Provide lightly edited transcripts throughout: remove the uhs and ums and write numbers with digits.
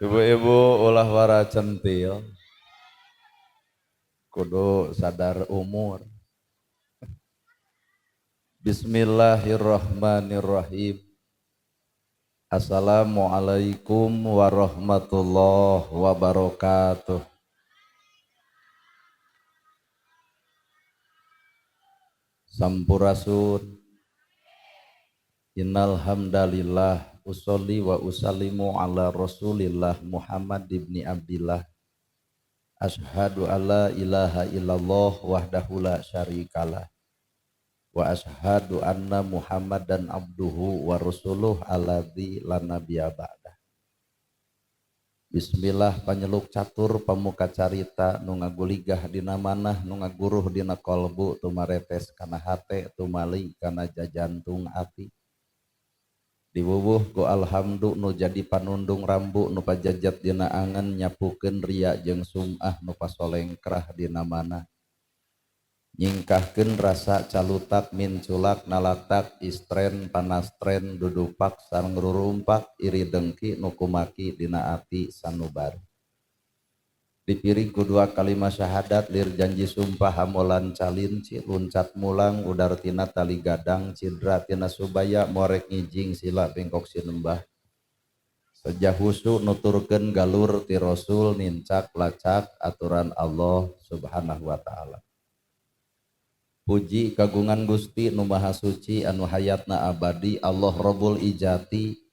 Ibu-ibu ulah wara centil, kudu sadar umur. Bismillahirrahmanirrahim. Assalamualaikum warahmatullahi wabarakatuh. Sampurasun. Innal hamdalillah usolli wa usallimu ala Rasulillah Muhammad ibni Abdillah. Ashhadu alla ilaha illallah wahdahu la syarikalah. Wa ashhadu anna Muhammadan abduhu wa rasuluh alladzi la nabiyya ba'dah. Bismillah panyeluk catur pamuka carita nu ngaguligah dina manah nu ngaguruh dina kolbu tumaretes kana hate tumali kana jajantung ati. Diwuwuh ku alhamdu nu jadi panundung rambu nu pajajat dina angen nyapukeun ria jeung sum'ah nu pasolengkrah dina manah. Nyingkahkeun rasa calutak minculak nalatak istren panastren dudupak sareng rurumpak iri dengki nu kumaki dina ati sanubar. Dipiring kudua kalimat syahadat lir janji sumpah hamolan calin luncat mulang udar tina tali gadang cidra tina subaya morek ngijing sila bengkok sinembah. Sejahusu nuturkeun galur ti Rasul nincak lacak aturan Allah Subhanahu wa taala. Puji kagungan Gusti nu Maha Suci anu hayatna abadi Allah Rabbul Ijati.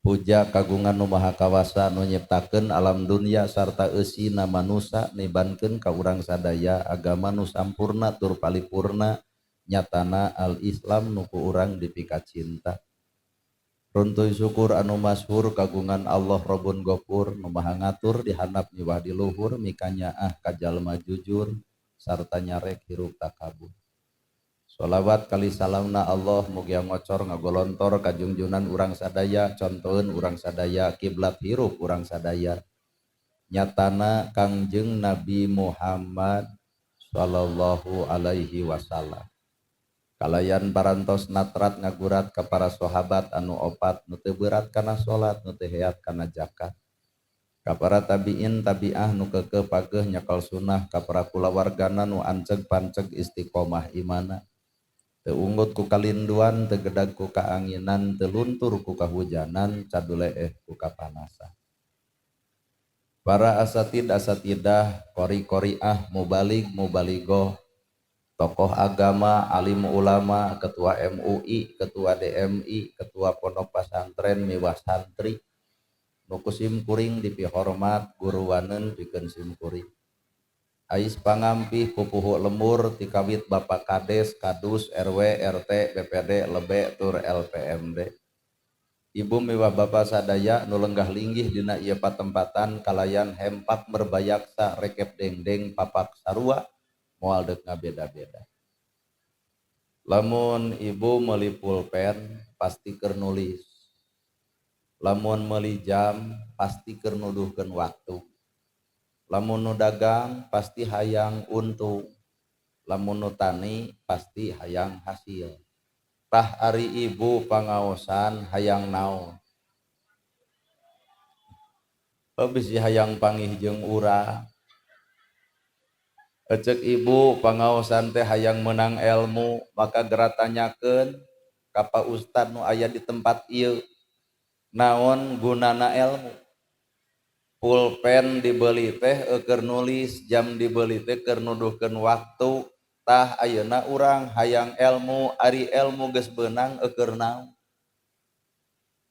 Puja kagungan nu Maha Kawasa nu nyiptakeun alam dunia sarta eusina manusia nibankeun ka urang sadaya agama nu sampurna tur paripurna nyatana al-Islam nu ku urang dipika cinta. Runtuy syukur anu masyhur kagungan Allah Rabbun Ghafur nu Maha ngatur di handap miwah di luhur mikanyaah ka jalma jujur sarta nyarek hirup takabur. Sholawat kali salamna Allah mugia ngocor ngagolontor kajungjunan urang sadaya contoheun urang sadaya kiblat hirup urang sadaya nyatana Kangjeng Nabi Muhammad sallallahu alaihi wasallam. Kalayan parantos natrat ngagurat ka para sahabat anu opat nu teu beurat kana salat nu teu heat kana zakat. Ka para tabiin tabiah nu keukeuh pageuh nyakal sunnah ka para kulawargana nu anceg panceg istiqomah imana. Teu unggut ku kalinduan teu gedag ku kaanginan teu luntur ku kahujanan caduleeh ku kapanasan. Para asatid asatidah qori-qoriah mubalig mubaligoh tokoh agama alim ulama ketua MUI ketua DMI ketua pondok pesantren miwah santri nu kusim kuring dipihormat guruwaneun pikeun sim kuring. Ais pangampih pupuhu lembur tikawit Bapak Kades, Kadus, RW, RT, BPD, Lebe, tur LPMD. Ibu miwah Bapak sadaya nu lenggah linggih dina ieu patempatan kalayan hempak merbayaksa rekep dengdeng papak sarua moal deuk ngabeda-beda. Lamun ibu meuli pulpen pasti keur nulis. Lamun meuli jam pasti keur nuduhkeun waktu. Lamun nu dagang pasti hayang untung. Lamun nu tani pasti hayang hasil. Tah ari ibu pangaosan hayang naon? Bisi hayang panggih jeung urang. Ecek ibu pangaosan teh hayang menang ilmu maka gerak tanyakeun ka pa ustad nu aya di tempat ieu. Naon gunana ilmu? Pulpen dibeli teh keur nulis, jam dibeli teh keur nuduhkeun waktu. Tah ayeuna urang hayang ilmu, ari ilmu geus beunang keur naon?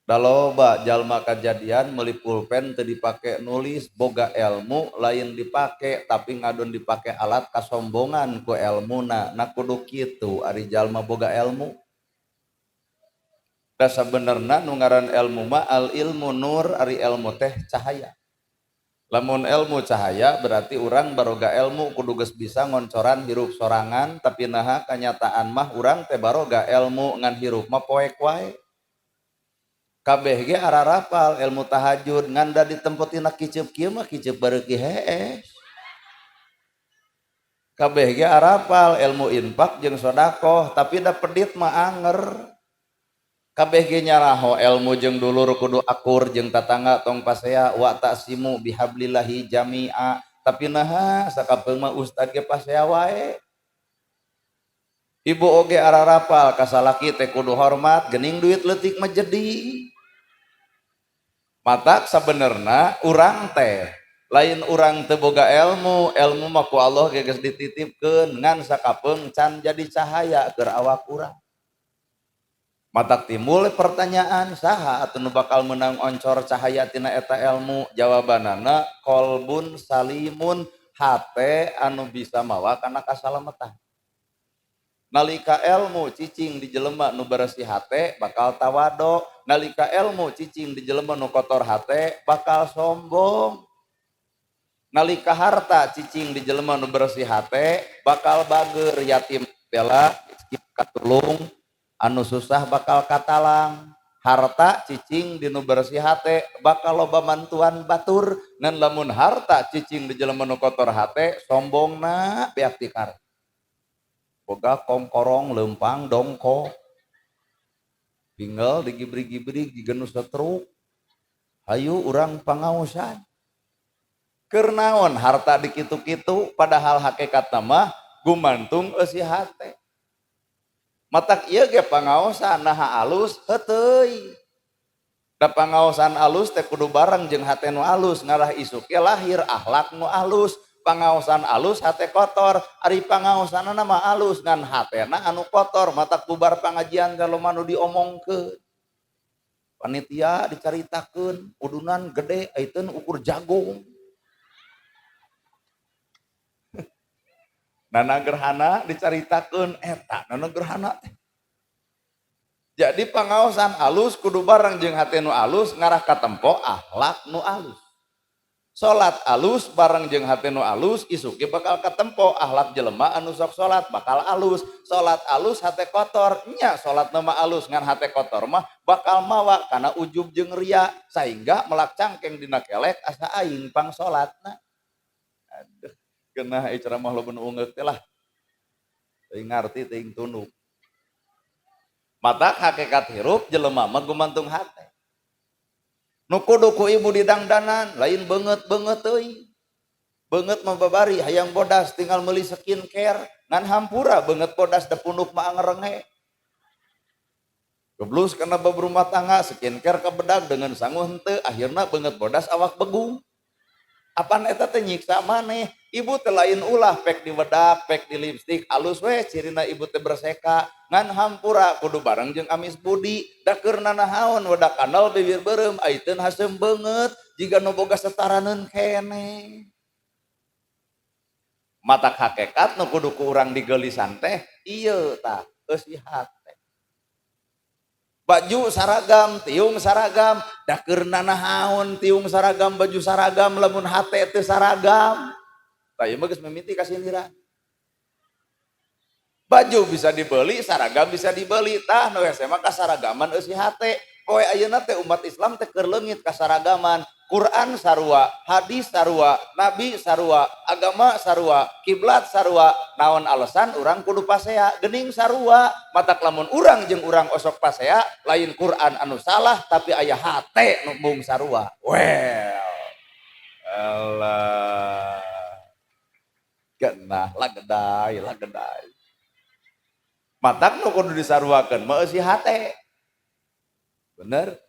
Da loba jalma kajadian meuli pulpen teu dipake nulis boga ilmu lain dipake tapi ngadon dipake alat kasombongan ku ilmuna. Na kudu kitu ari jalma boga ilmu. Da sabenerna nu ngaran ilmu mah al ilmu nur ari ilmu teh cahaya. Lamun ilmu cahaya berarti urang baroga ilmu kudu geus bisa ngoncoran hirup sorangan tapi naha kanyataan mah urang teh baroga ilmu ngan hirup mah poek wae. Kabeh ge ararapal ilmu tahajud ngan da ditempetina kiceup kieu mah kiceup bareuki heeh. Kabeh ge arapal ilmu infak jeung sedekah tapi da pedit mah anger. kabeh ge nyaraho ilmu jeung dulur kudu akur jeung tatangga tong pasea wa tasimu bihablillahi jami'a tapi naha sakapeung mah ustad ge pasea wae. Ibu oge ararapal kasalaki teh kudu hormat geuning duit leutik mah jadi. Matak sabenerna urang teh lain urang teu boga ilmu mah ku Allah geus dititipkeun ngan sakapeung can jadi cahaya keur awak urang. Matak timbul pertanyaan saha atuh nu bakal menang oncor cahaya tina eta ilmu? Jawabanana qalbun salimun, hate anu bisa mawa kana kasalametan. Nalika ilmu cicing di jelema nu bersih hate bakal tawado, nalika ilmu cicing di jelema nu kotor hate bakal sombong. Nalika harta cicing di jelema nu bersih hate bakal bager, yatim bela katulung, anu susah bakal katalang. Harta cicing di nu bersih hate bakal loba mantuan batur, ngan lamun harta cicing di jelema nu kotor hate sombongna beak tikar. Boga kongkorong lempang dongko tinggal digibri-gibri digenu setruk hayu urang pangaosan keur naon harta dikitu-kitu padahal hakikat mah gumantung eusi hate. Matak ieu ge pangaosan naha alus heuteui. Da pangaosan alus teh kudu bareng jeung hate nu alus ngarah isuk ge lahir akhlak nu alus. Pangaosan alus hate kotor, ari pangaosanana mah alus ngan hatena anu kotor, matak bubar pangajian kalau manu diomongkeun. Panitia dicaritakeun udunan gede ayeuna ukur jagung. Nana gerhana dicaritakeun eta, nana gerhana. Jadi pangaosan alus kudu bareng jeung hate nu alus ngarah ka tempo akhlak nu alus. Salat alus bareng jeung hate nu alus isuk ge bakal katempo akhlak jelema anu sok salat bakal alus. Salat alus hate kotor nya salatna mah alus ngan hate kotor mah bakal mawa kana ujub jeung ria sehingga melak cangkeng dina kelek asa aing pang salatna. Aduh geunah ieu ceramah loba nu ungeuk teh lah. Teuing ngarti teuing tunduk. Matak hakikat hirup jelema mah gumantung hate. Nu kudu ku ibu didangdanan lain beungeut-beungeut teuing. Beungeut mah babari hayang bodas tinggal meuli skincare ngan hampura beungeut bodas da punduk mah ngerenge. Geblus kana berumah tangga skincare ka bedag dengan sangu henteu akhirna beungeut bodas awak begung. Apaan eta teh nyiksa maneh? Ibu teh lain ulah pek di wedak, pek di lipstik alus we cirina ibu teh berseka ngan hampura kudu bareng jeung amis budi da keur nanahaon wedak kandal bibir beureum ayeuna haseum beungeut jiga nu boga setaraneun keneh. Matak hakikat nu kudu ku urang digeulisan teh ieu tah eusi hate. Baju saragam, tiung saragam, da keur nanahaon tiung saragam, baju saragam lamun hate teu saragam. Tah ieu mah geus mimiti kasindiran. Baju bisa dibeli, saragam bisa dibeli, tah nu hese mah kasaragaman eusi hate. Poe ayeuna teh umat Islam teh keur leungit kasaragaman. Quran sarua, hadis sarua, nabi sarua, agama sarua, kiblat sarua, naon alasan urang kudu pasea geuning sarua. Matak lamun urang jeung urang osok pasea lain Quran anu salah tapi aya hate nu mung sarua. Well. Allah. Geunah lagedai. Matak nu kudu disaruakeun mah eusi hate. Bener?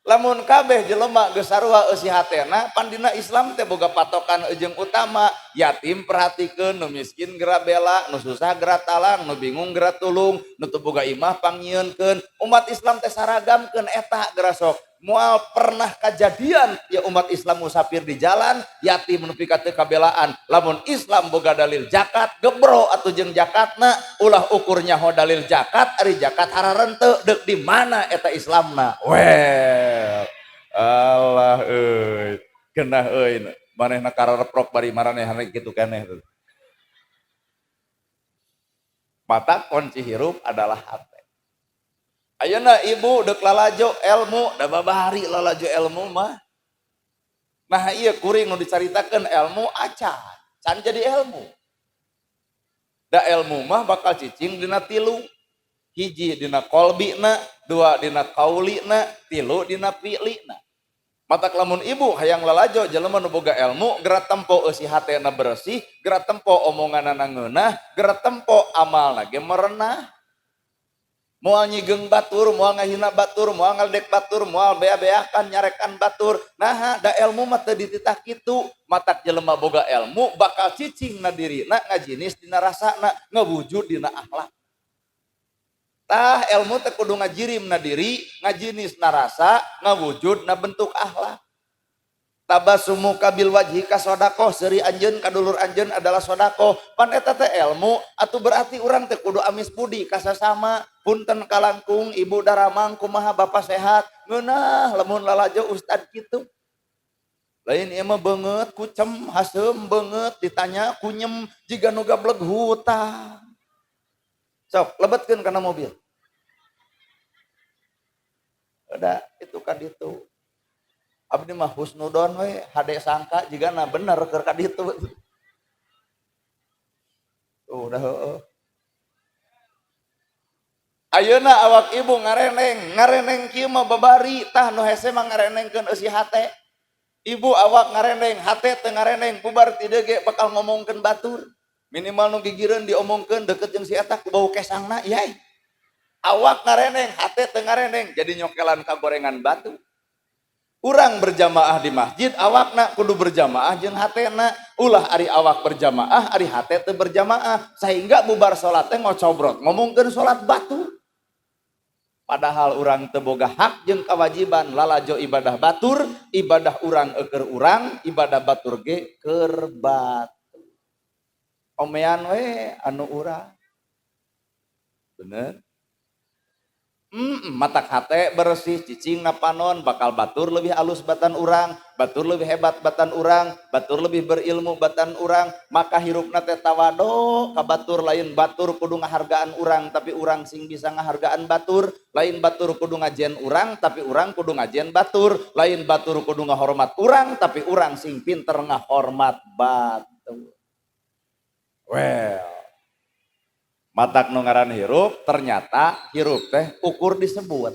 Lamun kabeh jelema geus sarua eusi hatena pan dina Islam teh boga patokan jeung utama yatim perhatikeun nu miskin geura bela nu susah geura talang nu bingung geura tulung nu teu boga imah pangyieunkeun umat Islam teh saragamkeun eta geura sok moal pernah kajadian ya umat Islam musafir di jalan yatim nepi ka teu kabelaan lamun Islam boga dalil zakat gebro atuh jeung zakatna ulah ukurnya ho dalil zakat ari zakat hararenteu deuk di mana eta Islamna. Allah euy genah euy manehna kareprok bari maranehan kitu keneh. Mata kunci hirup adalah hate. Ayeuna ibu deuk lalajo ilmu da babahari lalajo ilmu mah. Nah ieu kuring nu dicaritakeun ilmu acan, can jadi ilmu. Da ilmu mah bakal cicing dina tilu. Hiji dina kolbina, dua dina kaulina, tilu dina fi'lina. Matak lamun ibu hayang lalajo jelema nu boga ilmu, geura tempo eusi hatena bersih, geura tempo omonganna ngeunah, geura tempo amalna ge merenah. Moal nyigeng batur, moal ngahina batur, moal ngaldek batur, moal bea-beakan nyarekan batur. Nah, da ilmu mah teu dititah kitu. Matak jelema boga ilmu bakal cicing na dirina, ngajinis dina rasana, ngawujud dina akhlak. Tah ilmu teh kudu ngajirim na diri, ngajinis na rasa, ngawujud na bentuk akhlak. Tabasumu kabil wajhika sodako, seri anjeun kadulur anjeun adalah sodako. Pan eta teh ilmu, atuh berarti urang teh kudu amis budi kasasama. Punten kalangkung, ibu daramang, kumaha bapak sehat. Ngeunah lamun lalajo ustad kitu. Lain ieu mah beungeut kucem haseum beungeut ditanya kunyem jiga nu gableg hutang. Sok lebetkeun kana mobil. Udah itu kan itu. Abdi mah husnudon we hade sangka jigana bener keur ka ditu. Udah heueuh. Ayeuna awak ibu ngareneng kieu mah babari tah nu hese mah ngarenengkeun eusi hate. Ibu awak ngareneng hate teu ngareneng bubar ti deui ge bakal ngomongkeun batur. Minimal nu gigireun diomongkeun deukeut jeung si eta ku bau kesangna yai. Awak ngareneng hate teu ngareneng jadi nyokelan ka gorengan batu. Urang berjamaah di masjid awakna kudu berjamaah jeung hatena. Ulah ari awak berjamaah ari hate teu berjamaah sehingga bubar salat teh ngocobrot ngomongkeun salat batu. Padahal urang teu boga hak jeung kewajiban lalajo ibadah batur, ibadah urang keur urang, ibadah batur ge keur batu. Omean we anu urang. Bener? Matak hate bersih cicing na panon bakal batur lebih alus batan urang, batur lebih hebat batan urang, batur lebih berilmu batan urang, maka hirupna teh tawado ka batur. Lain batur kudu ngahargaan urang tapi urang sing bisa ngahargaan batur, lain batur kudu ngajen urang tapi urang kudu ngajen batur, lain batur kudu ngahormat urang tapi urang sing pinter ngahormat batur. Well, matak nu ngaran hirup ternyata hirup teh ukur disebut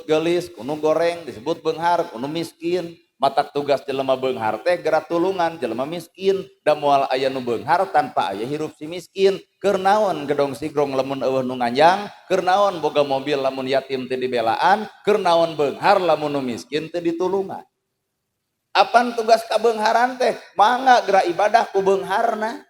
geulis kudu goreng, disebut beunghar kudu miskin. Matak tugas jelema beunghar teh geura tulungan jelema miskin. Da moal aya nu beunghar tanpa aya hirup si miskin, keur naon gedong sigrong lamun eueuh nu nganjang, keur naon boga mobil lamun yatim teu dibelaan, keur naon beunghar lamun nu miskin teu ditulungan. Apan tugas ka beungharan teh mangga geura ibadah ku beungharna.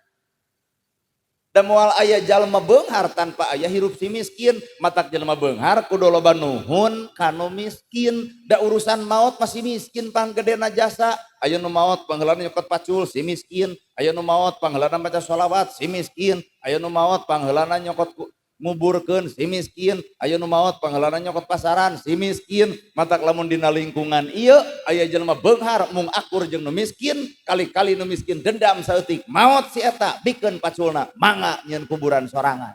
Da moal aya jalma beunghar tanpa aya hirup si miskin, matak jalma beunghar kudu loba nuhun kanu miskin. Da urusan maot masih miskin pang gedena jasa. Aya nu maot pangheulana nyokot pacul si miskin, aya nu maot pangheulana maca sholawat si miskin, aya nu maot pangheulana nyokot nguburkeun si miskin, aya nu maot pangheulana nyokot pasaran si miskin. Matak lamun dina lingkungan ieu aya jelema beunghar mung akur jeung nu miskin, kali-kali nu miskin dendam saeutik maot si eta bikeun paculna mangga nyieun kuburan sorangan.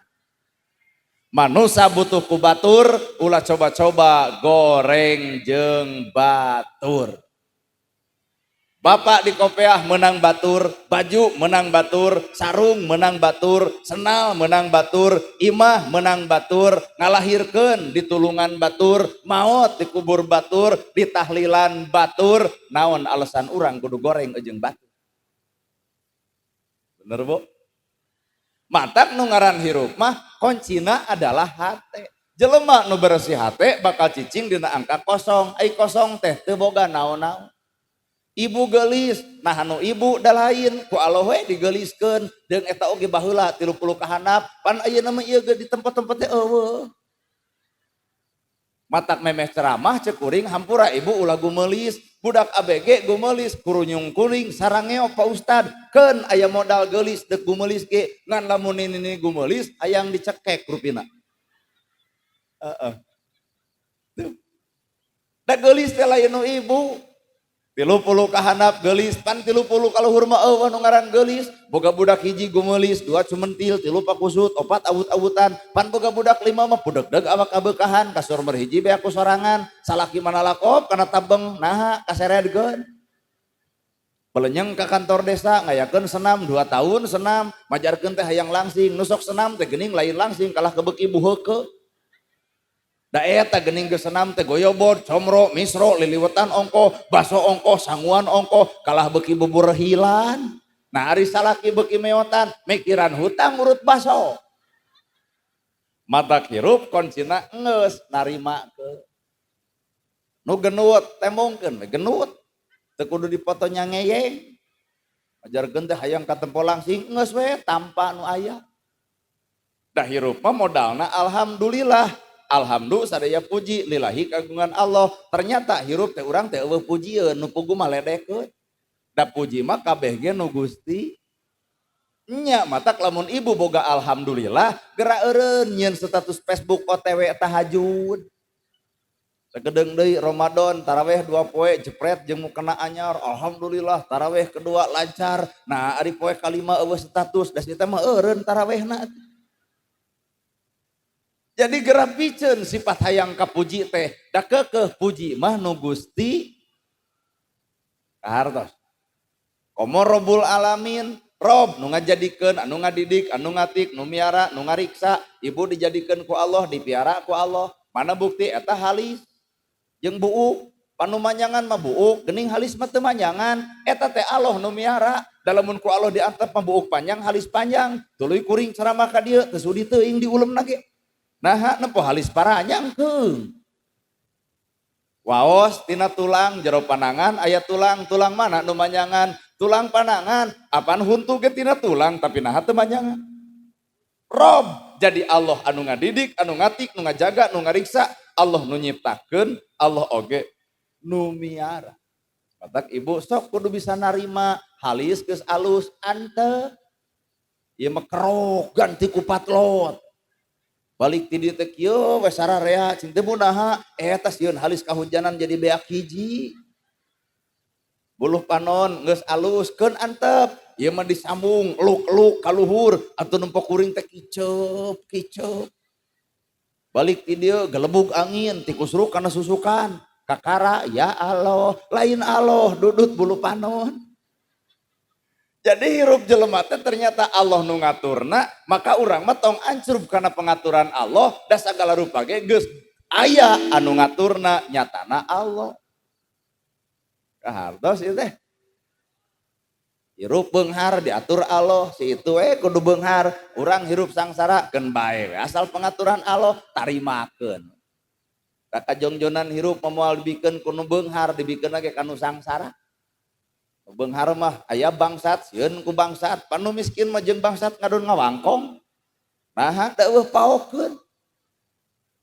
Manusia butuh ku batur, ulah coba-coba goreng jeung batur. Bapak di kopeah menang batur, baju menang batur, sarung menang batur, senal menang batur, imah menang batur, ngalahirkeun ditulungan batur, maot dikubur batur, ditahlilan batur. Naon alasan urang kudu goreng jeung batur? Bener bu? Matak nu ngaran hirup mah kuncina adalah hate. Jelema nu bersih hate bakal cicing dina angka kosong. Ai kosong teh teu boga naon-naon. Ibu gelis, nah anu ibu da lain ku Allah we digeliskeun deung eta oge baheula 30 ka handap pan ayeuna mah ieu ge di tempat-tempat teh eueuh. Matak memeh ceramah cek kuring hampura ibu ulah gumelis, budak ABG gumelis kurunyung kuring sarang ngeok Pak Ustad keun aya modal gelis dek gumelis ge ngan lamun ini gumelis hayang dicekek rupina. Da gelis teh lain nu ibu 30 ka handap gelis, pan 30 kaluhur mah eueuh nu ngaran gelis. Boga budak hiji gumelis, 2 cumentil, 3 pakusut, 4 awut-awutan. Pan boga budak 5 mah pudeg-deg awak abeukahan, kasur berhiji be aku sorangan. Salaki mana lakop kana tabeng, naha kaseredgeun. Pelenyeng ka kantor desa ngayakeun senam 2 tahun senam, majarkeun teh hayang langsing, nusok senam teh geuning lain langsing kalah kebeuki buheukeun. Da eta geuning geus senam teh goyobot, comro, misro, liliwetan ongko, baso ongko, sanguan ongko, kalah beuki bubur hilan. Nah ari salaki beuki meotan, mikiran hutang urut baso. Mata hirup koncina geus narima ke. Nu genut temongkeun genut. Teu kudu dipoto nya ngeyeng. Ajarkeun teh hayang katempo langsing geus we tanpa nu aya. Da hirup mah modalna alhamdulillah. Alhamdulillah sadaya puji lillahi kagungan Allah. Ternyata hirup teh urang teh eueuh pujieun nu pugu mah ledekeun. Da puji mah kabeh ge nu Gusti. Nya matak lamun ibu boga alhamdulillah geura eureun nyieun status Facebook OTW tahajud. Sagedeung deui Ramadan taraweh 2 poe jepret jeung mukena anyar alhamdulillah taraweh kedua lancar. Nah ari poe kalima eueuh status da eta mah eureun tarawehna. Jadi geura piceun sifat hayang kapuji teh da keukeuh puji mah nu Gusti kahartos. Komo Rabbul Alamin, Rob nu ngajadikeun, anu ngadidik, anu ngatik, nu miara, nu ngariksa, ibu dijadikeun ku Allah, dipiara ku Allah. Mana bukti eta halis jeung buuk, panumanyangan mah buuk, geuning halis mah teu manyangan, eta teh Allah nu miara. Da lamun ku Allah diantep mah buuk panjang, halis panjang. Tuluy kuring ceramah ka dieu, teu sudi teuing diulemna ge. Nah, nepo halis paranyangkeun. Waos tina tulang jero panangan aya tulang, tulang mana nu manyangan? Tulang panangan, apaan huntu ge tina tulang tapi naha teu manyangan. Rob jadi Allah anu ngadidik, anu ngatik, nu ngajaga, nu ngariksa, Allah nu nyiptakeun, Allah oge nu miara. Matak ibu sok kudu bisa narima halis geus alus antep. Ieu mah kerogan ti ku patlot. Balik ti dieu teh kieu we sararea cing teh munaha eta sieun halis kahujanan jadi beak hiji. Buluh panon geus aluskeun antep. Ieu mah disambung eluk-eluk ka luhur atuh nempok kuring teh kiceup. Balik ti dieu gelebug angin ti kusruk kana susukan. Kakara ya Allah, lain Allah dudut buluh panon. Jadi hirup jelema teh ternyata Allah nu ngaturna, maka urang mah tong ancrup kana pengaturan Allah da sagala rupa ge geus aya anu ngaturna nyatana Allah. Kahartos ieu teh. Hirup beunghar diatur Allah, si itu kudu beunghar, urang hirup sangsara keun bae asal pengaturan Allah tarimakeun. Da kajongjonan hirup moal dibikeun ku nu beunghar dibikeun ge ka nu sangsara. Beunghar mah aya bangsat sieun ku bangsat, panu miskin mah jeung bangsat ngadon ngawangkong. Nah, da eueuh paokeun.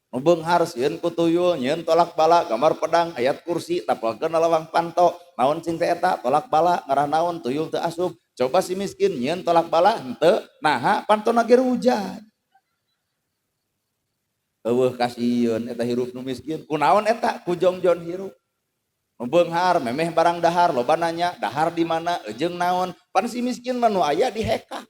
Nu beunghar sieun ku tuyul nyieun tolak bala gambar pedang ayat kursi tapelkeun lawang panto. Naon cing teh eta tolak bala ngarah naon tuyul teu asup. Coba si miskin nyieun tolak bala henteu, naha pantona ge rujat. Eueuh kasieun eta hirup nu miskin. Kunaon eta? Ku jongjon hirup. Nu beunghar memeh barang dahar loba nanya dahar di mana jeung naon pan si miskin mah nu aya di heka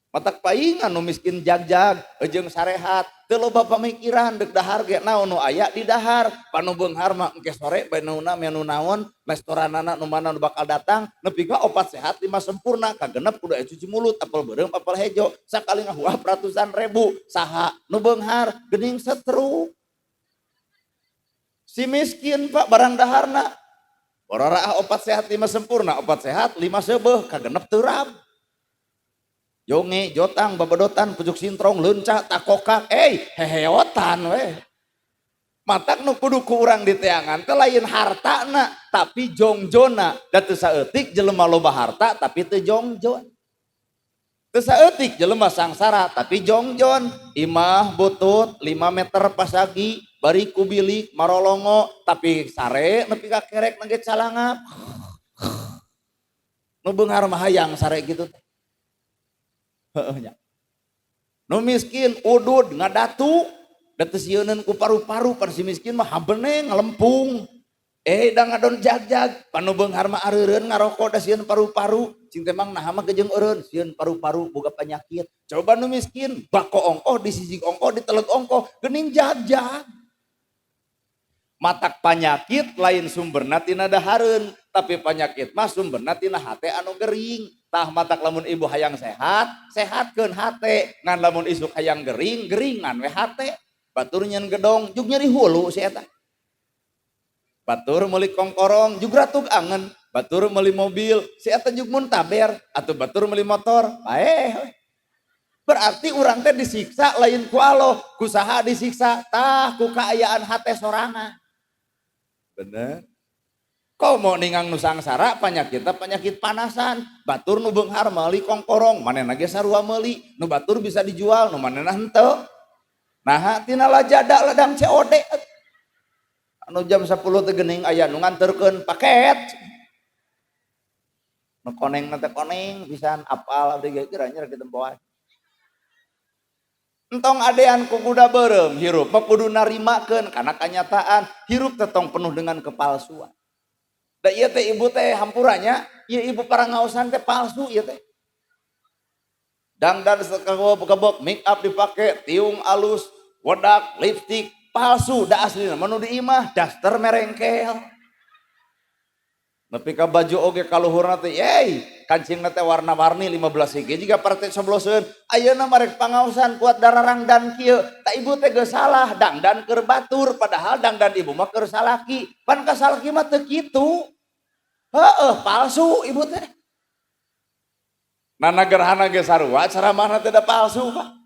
matak paingan nu miskin jagjag jeung sarehat teu loba pamikiran deuk dahar ge naon nu aya di dahar pan nu beunghar mah engke sore bae naonna menu naon restoranana nu mana nu bakal datang nepi ka opat sehat 5 sempurna kagenep kudu aya cuci mulut apel beureum apel hejo sakali ngahuap ratusan ribu saha nu beunghar geuning setruk. Si miskin pak barang daharna orara opat sehat 5 sempurna opat sehat 5 seubeuh kagenep teurab. Jonge jotang babadotan pucuk sintrong leuncah takokak heheotan we. Matak nu kudu ku urang diteangan teh lain hartana tapi jongjona da teu saeutik jelema loba harta tapi teu jongjon. Teu saeutik jelema sangsara tapi jongjon imah butut 5 meter pasagi bari ku bilik marolongo tapi sare nepi ka kerek nage calangap. Nu beunghar mah hayang sare kitu teh. Heueuh nya. Nu miskin udud ngadatu da teu sieuneun ku paru-paru pan si miskin mah habene ngalempung. Da ngadon jagjag pan nu beunghar mah areureun ngarokok da sieun paru-paru cing teh mang naha mah jeung eureun sieun paru-paru boga penyakit. Coba nu miskin bako ongkoh di sisig ongkoh di teleg ongkoh geuning jagjag. Matak panyakit lain sumberna tina dahareun tapi penyakit mah sumberna tina hate anu gering. Tah matak lamun ibu hayang sehat sehatkeun hate ngan lamun isuk hayang gering geringan we hate. batur nyen gedong jug nyeri hulu si eta. Batur meuli kongkorong jug ratug angen, batur meuli mobil si eta jug mun taber atuh batur meuli motor bae. Berarti urang teh disiksa lain ku Allah, ku saha disiksa tah ku kaayaan hate sorangan. Bener. Kau mau ningang nusangsara penyakitnya penyakit panasan, batur nu beunghar meuli kongkorong manehna ge sarua meuli, nu batur bisa dijual nu manehna henteu. Nah tina lajada ladang COD anu jam 10 teh geuning aya nu nganterkeun paket. Nu koneng teh koneng pisan apal abdi ge kiranya rek ditempoan. Entong adean ku kuda beureum hirup mah kudu narimakeun kana kanyataan hirup teh tong penuh dengan kepalsuan. Da ieu teh ibu teh hampuranya, ieu ibu parangaosan teh palsu ieu teh. Dangdan sekebok make up dipake, tiung alus, wedak, lipstik, palsu da aslina manu di imah daster merengkel. Nepi ka baju oge kaluhurna teh, kancingna teh warna-warni 15 hiji jiga partai sebloseun. Ayeuna marek pangaosan kuat dararang dan kieu. Ta ibu teh geus salah, dangdan keur batur padahal dangdan ibu mah keur salaki. Pan ka salaki mah teu kitu. Heeh, palsu ibu teh. Nana gerhana ge sarua ceramahna teh da palsu, Pak.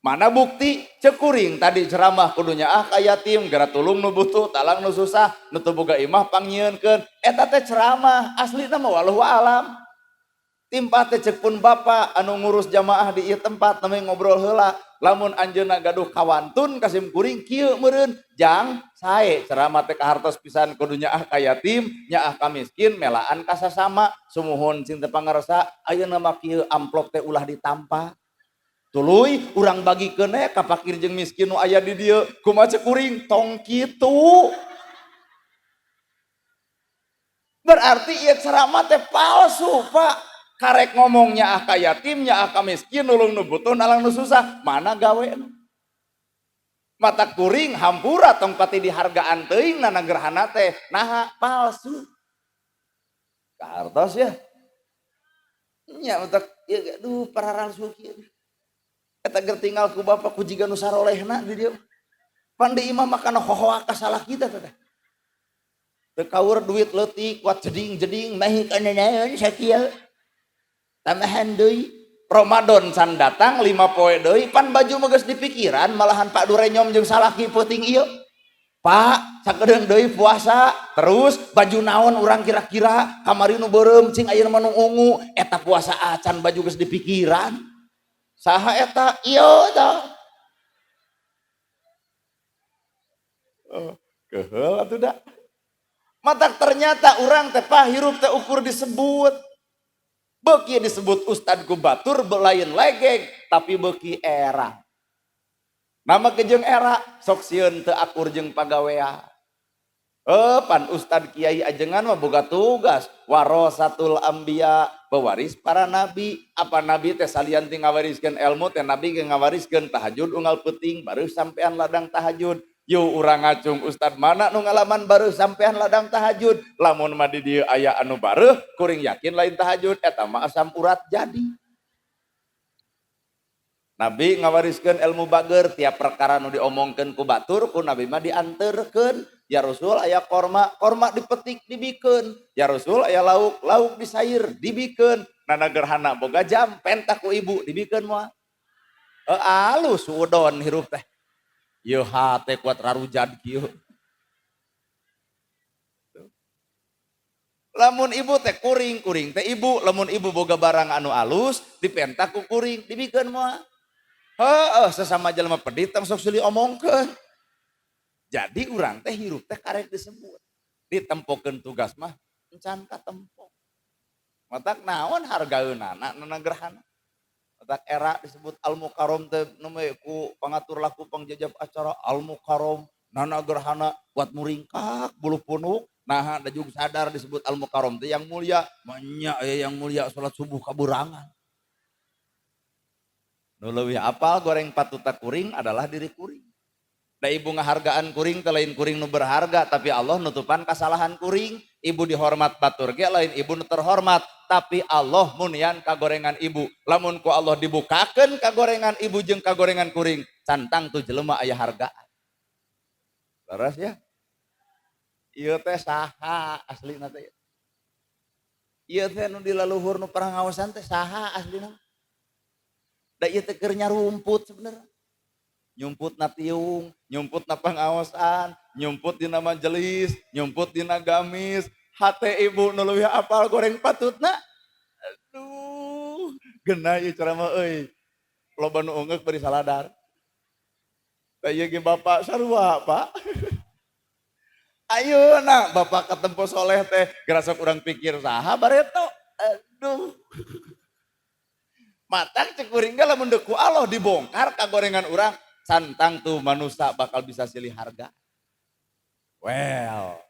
Mana bukti cekuring tadi ceramah kudunya ka yatim gara tulung nu butuh talang nu susah nu teu boga imah pangyieunkeun eta teh ceramah aslina mah wallahu alam. Timpa teh cek pun bapa anu ngurus jamaah di ieu tempat namanya ngobrol heula lamun anjeunna gaduh kawantun kasim kuring kieu meureun jang sae ceramah teh kahartos pisan kudunya ka yatim nyaah ka miskin melaan ka sasama sumuhun cing teu pangarsa ayeuna mah kieu amplop teh ulah ditampa. Tuluy urang bagikeun ka fakir jeung miskin nu aya di dieu kumaha cek kuring tong kitu. Berarti ieu ceramah teh palsu, Pak. Karek ngomongnya ka yatim nya ka miskin nulung nu butuh nalang nu susah mana gaweana. Mata kuring hampura tong pati dihargaan teuing nana gerhana teh naha palsu. Kartos ya. Nya utak ieu aduh pararal suki. Eta ger tinggal ku bapa ku jiga nu sarolehna di dieu. Pan di imah makan hohoa ka salah kita teh. Teu kaur duit leutik kuat jeding-jeding naik kana naon sakieu. Tambahan deui Ramadan can datang 5 poe deui pan baju mah geus dipikiran malahan Pak Durenyom jeung salaki peuting ieu. Pak, sakedeung deui puasa, terus baju naon urang kira-kira kamari nu beureum cing ayeuna mah nu ungu eta puasa acan baju geus dipikiran. Saha eta ieu tah keheul atuh da matak ternyata urang teh pahirup teh ukur disebut beuki disebut ustad ku batur lain legeg tapi beuki era nama kejeng era sok sieun teu akur jeung pagawean. Pan ustad kiai ajengan mah boga tugas warasatul anbiya pewaris para nabi. Apa nabi teh salian ti ngawariskeun ilmu teh nabi ge ngawariskeun tahajud unggal peuting baru sampean ladang tahajud. Yo urang ngacung ustad mana nu ngalaman baru sampean ladang tahajud. Lamun mah di dieu aya anu bareuh kuring yakin lain tahajud eta mah asam urat jadi. Nabi ngawariskeun ilmu bager tiap perkara nu diomongkeun ku batur ku nabi mah dianterkeun. Ya Rasul aya korma dipetik dibikeun. Ya Rasul aya lauk disair dibikeun. Nana gerhana boga jampen tak ku ibu dibikeun moal. Alus udon hirup teh. Ieu hate kuat rarujan kieu. Lamun ibu teh kuring teh ibu, lamun ibu boga barang anu alus dipentak ku kuring dibikeun moal. Sesama jelema pedit tong sok sili omongkeun. Jadi urang teh hirup teh karek disebut. Ditempokeun tugas mah encan katempo. Matak naon hargaeunana nana gerhana. Matak era disebut al-mukarrom teh numeh ku pangatur laku pangjajab acara al-mukarrom nana gerhana buat muringkak bulu punuk. Nah da jug sadar disebut al-mukarrom teh yang mulia, manya yang mulia salat subuh kaburangan. Nu leuwih apal goreng patuta kuring adalah diri kuring. Da ibu ngahargaan kuring teh lain kuring nu berharga tapi Allah nutupan kesalahan kuring. Ibu dihormat batur ge lain ibu nu terhormat tapi Allah munian kagorengan ibu. Lamun ku Allah dibukakeun kagorengan ibu jeung kagorengan kuring cantang tuh jelema aya hargaan. Leres ya. Ieu teh saha aslina teh? Ieu teh nu di leluhur nu pernah ngaosan teh saha aslina? Da ieu teh keur nyarumput sebenarnya. Nyumput na tiung, nyumput na pangaosan, nyumput dina majelis, nyumput dina gamis, hate ibu nu leuwih apal goreng patutna. Aduh, geunah ieu ceramah euy. Loba nu eungeuk bari saladar. Da ieu ge bapak sarua, Pak. Ayeuna bapak katempo soleh teh geura sok urang pikir saha bareto. Aduh. Matak cek kuring ge lamun deku Allah dibongkar ka gorengan urang, santang tuh manusia bakal bisa silih harga. Well,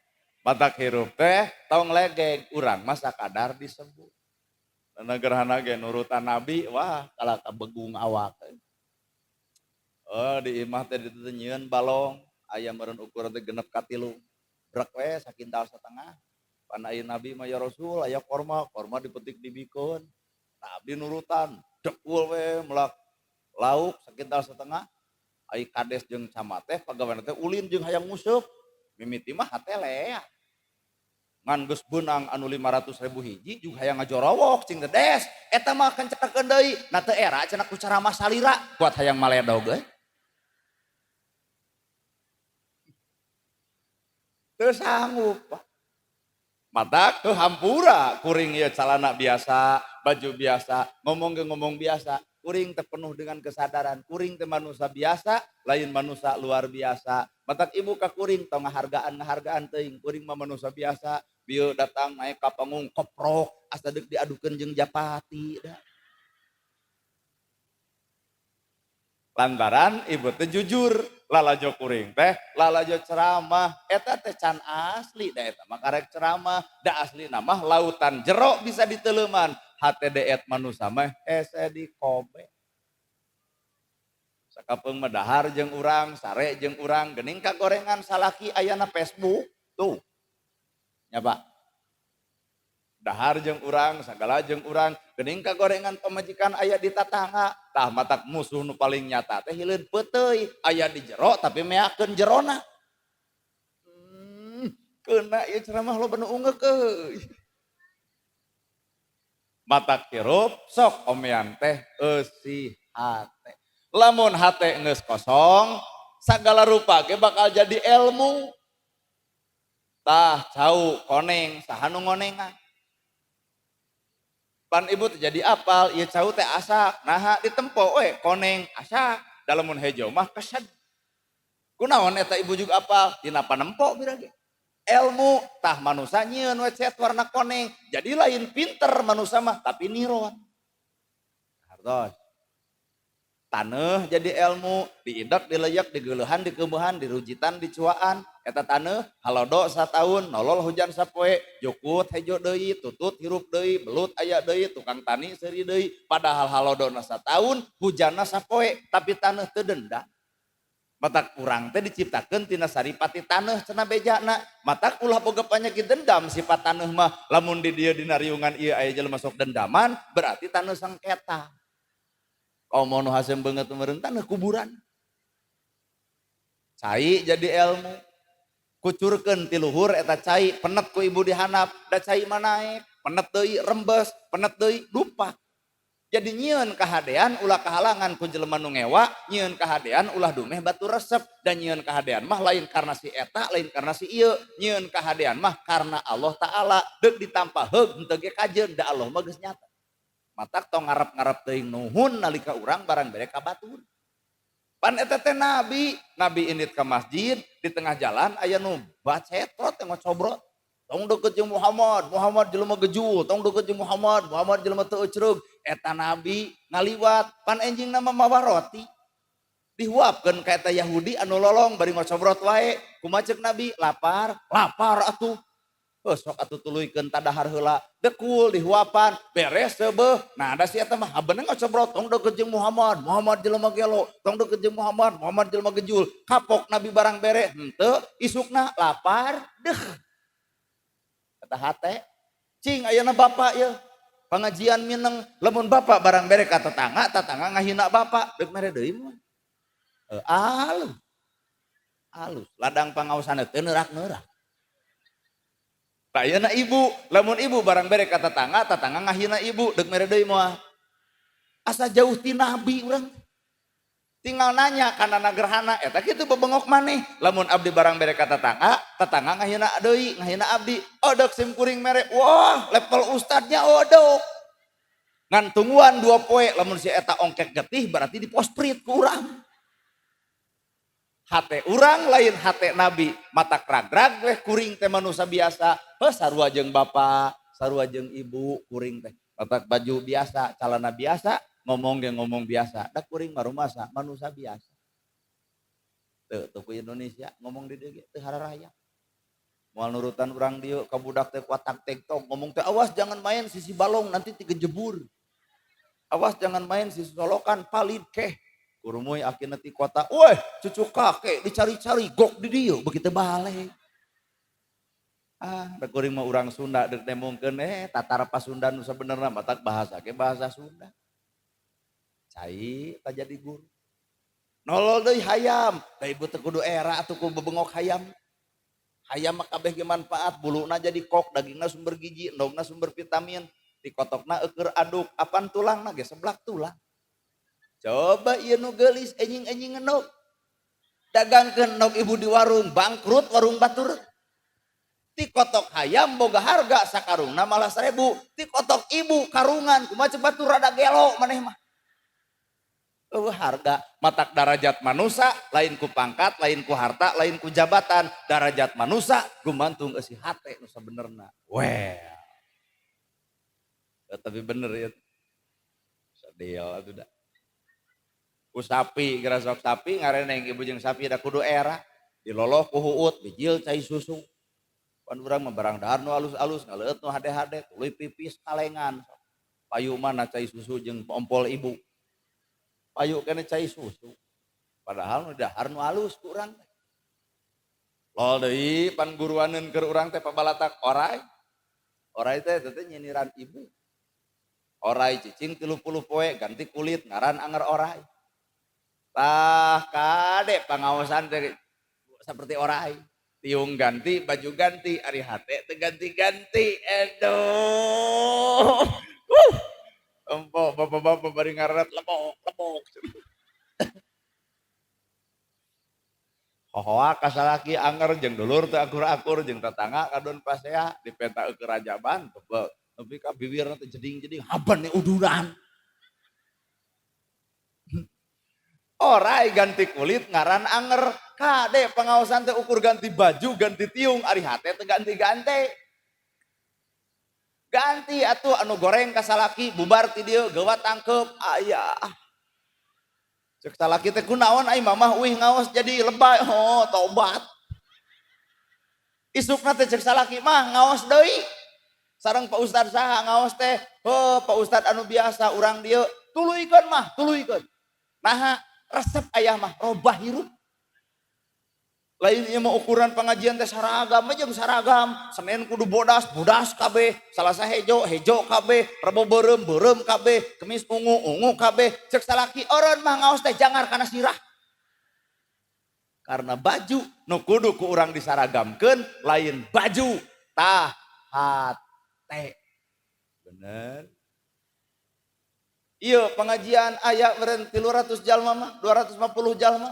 matak hirup teh tong legeg urang mah sakadar disebut. Gerhana ge nurutan nabi, wah kalah kabegung awak. Oh di imah teh diteunyieun balong, aya meureun ukuran teh 6 ka 3. Brek we sakintal satengah. Pan aya nabi mah ya Rasul aya korma, korma dipetik dibikeun. Nabi nurutan, dekul we melak lauk sakintal setengah. Ai kades jeung camat teh pagaweana teh ulin jeung hayang nguseup. Mimiti mah hate lea. Ngan geus beunang anu 500.000 hiji juga hayang ngajorowok cing dedes. Eta mah kencakeun deui. Na teu era cenah ku cara mah salira kuat hayang maledog euy. Teu sanggup, Pak. Matak teu hampura kuring ieu calana biasa, baju biasa, ngomong ge ngomong biasa. Kuring teh penuh dengan kesadaran, kuring teh manusia biasa, lain manusia luar biasa. Matak ibu ka kuring tong ngahargaan teuing, kuring mah manusia biasa, bieu datang naik ka panggung koprok, asa deuk diadukeun jeung japati da. Lantaran ibu teh jujur, lalajo kuring teh, lalajo ceramah, eta teh can asli da eta mah karek ceramah, da asli mah lautan jero bisa diteleuman, hate deet manusia mah hese dikobe. Sakapeung mah dahar jeung urang, sare jeung urang, geuning kagorengan salaki ayana Facebook, tuh. Nya Pak. Dahar jeung urang, sagala jeung urang, geuning kagorengan pamajikan aya di tatangga, tah matak musuh nu paling nyata teh hileud peuteuy, aya di jero tapi meakeun jerona. Keuna ieu ceramah loba nu ungeuk euy. Matak hirup sok omean teh eusi hate. Lamun hate geus kosong, sagala rupa ge bakal jadi ilmu. Tah cau koneng, saha nu ngonengan? Pan ibu jadi apal, ieu cau teh asak, naha ditempo we koneng asak, da lamun hejo mah kesed. Kunaon eta ibu juga apal? Dina panempo bira ge. Ilmu tah manusia nyieun we cet warna koneng, jadi lain pinter manusia mah tapi niron. Hartos. Taneuh jadi ilmu, diidak, dileyak, digeuleuhan, dikeueuhan, dirujitan, dicuaan. Eta taneuh halodo sataun, nolol hujan sapoe, jukut hejo deui, tutut hirup deui, belut aya deui, tukang tani seuri deui. Padahal halodona sataun, hujanna sapoe, tapi taneuh teu denda. Matak urang teh diciptakeun tina saripati taneuh cenah bejana. Matak ulah boga panyakit dendam sifat taneuh mah. Lamun di dieu dina riungan ieu aya jelema sok dendaman, berarti taneuh sengketa. Komo nu hasem beungeut meureun taneuh kuburan. Cai jadi ilmu. Kucurkeun ti luhur eta cai, penet ku ibu dihanap, da cai manaek, penet deui rembes, penet deui lupa. Jadi nyieun kahadean ulah kahalangan ku jelema nu ngewa, nyieun kahadean ulah dumeh batu resep, dan nyieun kahadean mah lain karena si eta, lain karena si ieu, nyieun kahadean mah karena Allah Taala, deuk ditampa heug henteu ge kajeun, da Allah mah geus nyata. Matak tong ngarep-ngarep teuing nuhun nalika urang barang bere ka batur. Pan eta teh nabi, nabi indit ka masjid di tengah jalan aya nu bacetrot teh ngocobrot. Tong deukeut jeung Muhammad, Muhammad jelema gejul, tong deukeut jeung Muhammad, Muhammad jelema teu eucreug. Eta nabi ngaliwat, pan enjing nama mawa roti. Dihuapkeun ka eta Yahudi anu lolong bari ngocobrot wae. Kumaha ceuk nabi? Lapar, lapar atuh. Sok atuh tuluykeun tadahar heula, dekul dihuapan, beres seubeuh. Nah da si eta mah bener ngocobrot, tong deukeut jeung Muhammad, Muhammad jelema gelo, tong deukeut jeung Muhammad, Muhammad jelema gejul. Kapok nabi barang bere, henteu, isukna lapar, deuh. Eta hate, cing ayeuna bapa ieu. Pengajian mineng, lamun bapa barang bere ka tetangga, tetangga ngahina bapa, deuk mere deui moal. Alus, alus. Ladang pangaosana teu neurak-neurak. Ayeuna ibu, lamun ibu barang bere ka tetangga, tetangga ngahina ibu, deuk mere deui moal. Asa jauh ti nabi urang. Tinggal nanya kana nagerhana eta kitu bebengok maneh. Lamun abdi barang bere ka tetangga, tetangga ngahina deui, ngahina abdi. Odok sim kuring mere. Wah, level ustadnya odok. Ngan tungguan 2 poe lamun si eta ongkek getih berarti diposprit ku urang. Hate urang lain hate nabi, mata kragrag weh kuring teh manusia biasa. Sarua jeung bapa, sarua jeung ibu kuring teh. Patak baju biasa, calana biasa, ngomong ge ngomong biasa. Da kuring mah rumasa manusia biasa. Teu ku Indonesia ngomong di dieu teu hararaya. Moal nurutan urang dieu ka budak teh kuatak tektok ngomong teh awas jangan main sisi balong nanti digejebur. Awas jangan main sisi solokan palid keh. Kurumuy akhirnya ti kota, weh cucu kakek dicari-cari gok di dieu begitu balik. Da kuring mah urang Sunda deuk nemongkeun tatar Pasundan nu sabenerna matak bahasa ge bahasa Sunda. Cai tak jadi guru. Nolol deui hayam, da ibu teu kudu era atuh ku bebengok hayam. Hayam mah kabeh ge manfaat, buluna jadi kok, dagingna sumber gizi, endogna sumber vitamin, tikotokna eukeur aduk, apan tulangna ge seblak tulang. Coba ieu nu geulis enjing-enjing enog. Dagangkeun enog ibu di warung, bangkrut warung batur. Ti kotok hayam boga harga sakarungna malah 1000. Ti kotok ibu karungan kumaha ceuk batur rada gelo maneh mah. Harga matak darajat manusia lain ku pangkat, lain ku harta, lain ku jabatan. Darajat manusia gumantung eusi hate nu sabenerna. Well. Tapi bener ya. Sadel atuh da. Ku sapi geura sok sapi ngareneng ibu jeung sapi da kudu era diloloh ku huut bijil cai susu pan urang mah barang dahar nu alus-alus ngaleut nu hade-hade tuluy pipis kalengan payu mana cai susu jeung ompol ibu payu kene cai susu padahal nu dahar nu alus ku urang teh lol deui pan guruaneun keur urang teh pabalatak orai teh nyiniran ibu orai cicing 30 poe ganti kulit ngaran anger orai. Tah kade pangaosan teh seperti orai. Tiung ganti, baju ganti, ari hate teu ganti-ganti. Aduh. Empok bapak-bapak bari ngaret lepok. Hohoa kasalaki anger jeung dulur teu akur-akur jeung tetangga kadon pasea dipeta eukeur rajaban tebel. Tapi ka bibirna teh jeding-jeding haban udunan. Orai ganti kulit ngaran anger. Kade pengawasan teh ukur ganti baju, ganti tiung, ari hate teh ganti-ganti. Ganti atuh anu goreng kasalaki bubar ti dieu geuwat tangkep aya. Cek salaki teh kunaon ai mamah uih ngaos jadi lebay. Oh, tobat. Isukna teh cek salaki mah ngaos deui. Sareng Pak Ustad saha ngaos teh? Oh, Pak Ustad anu biasa urang dieu tuluykeun mah, tuluykeun. Nah, resep ayah mah robah hirup. Lain ieu mah ukuran pengajian teh saragam aja saragam. Senin kudu bodas kabeh, Salasa hejo kabeh, Rebo beureum kabeh, Kemis ungu kabeh. Cek salaki oron mah ngaos teh jangar kana sirah. Karena baju nu kudu ku urang disaragamkeun lain baju tah hate. Bener. Iya pengajian aya meureun 300 jalma mah 250 jalma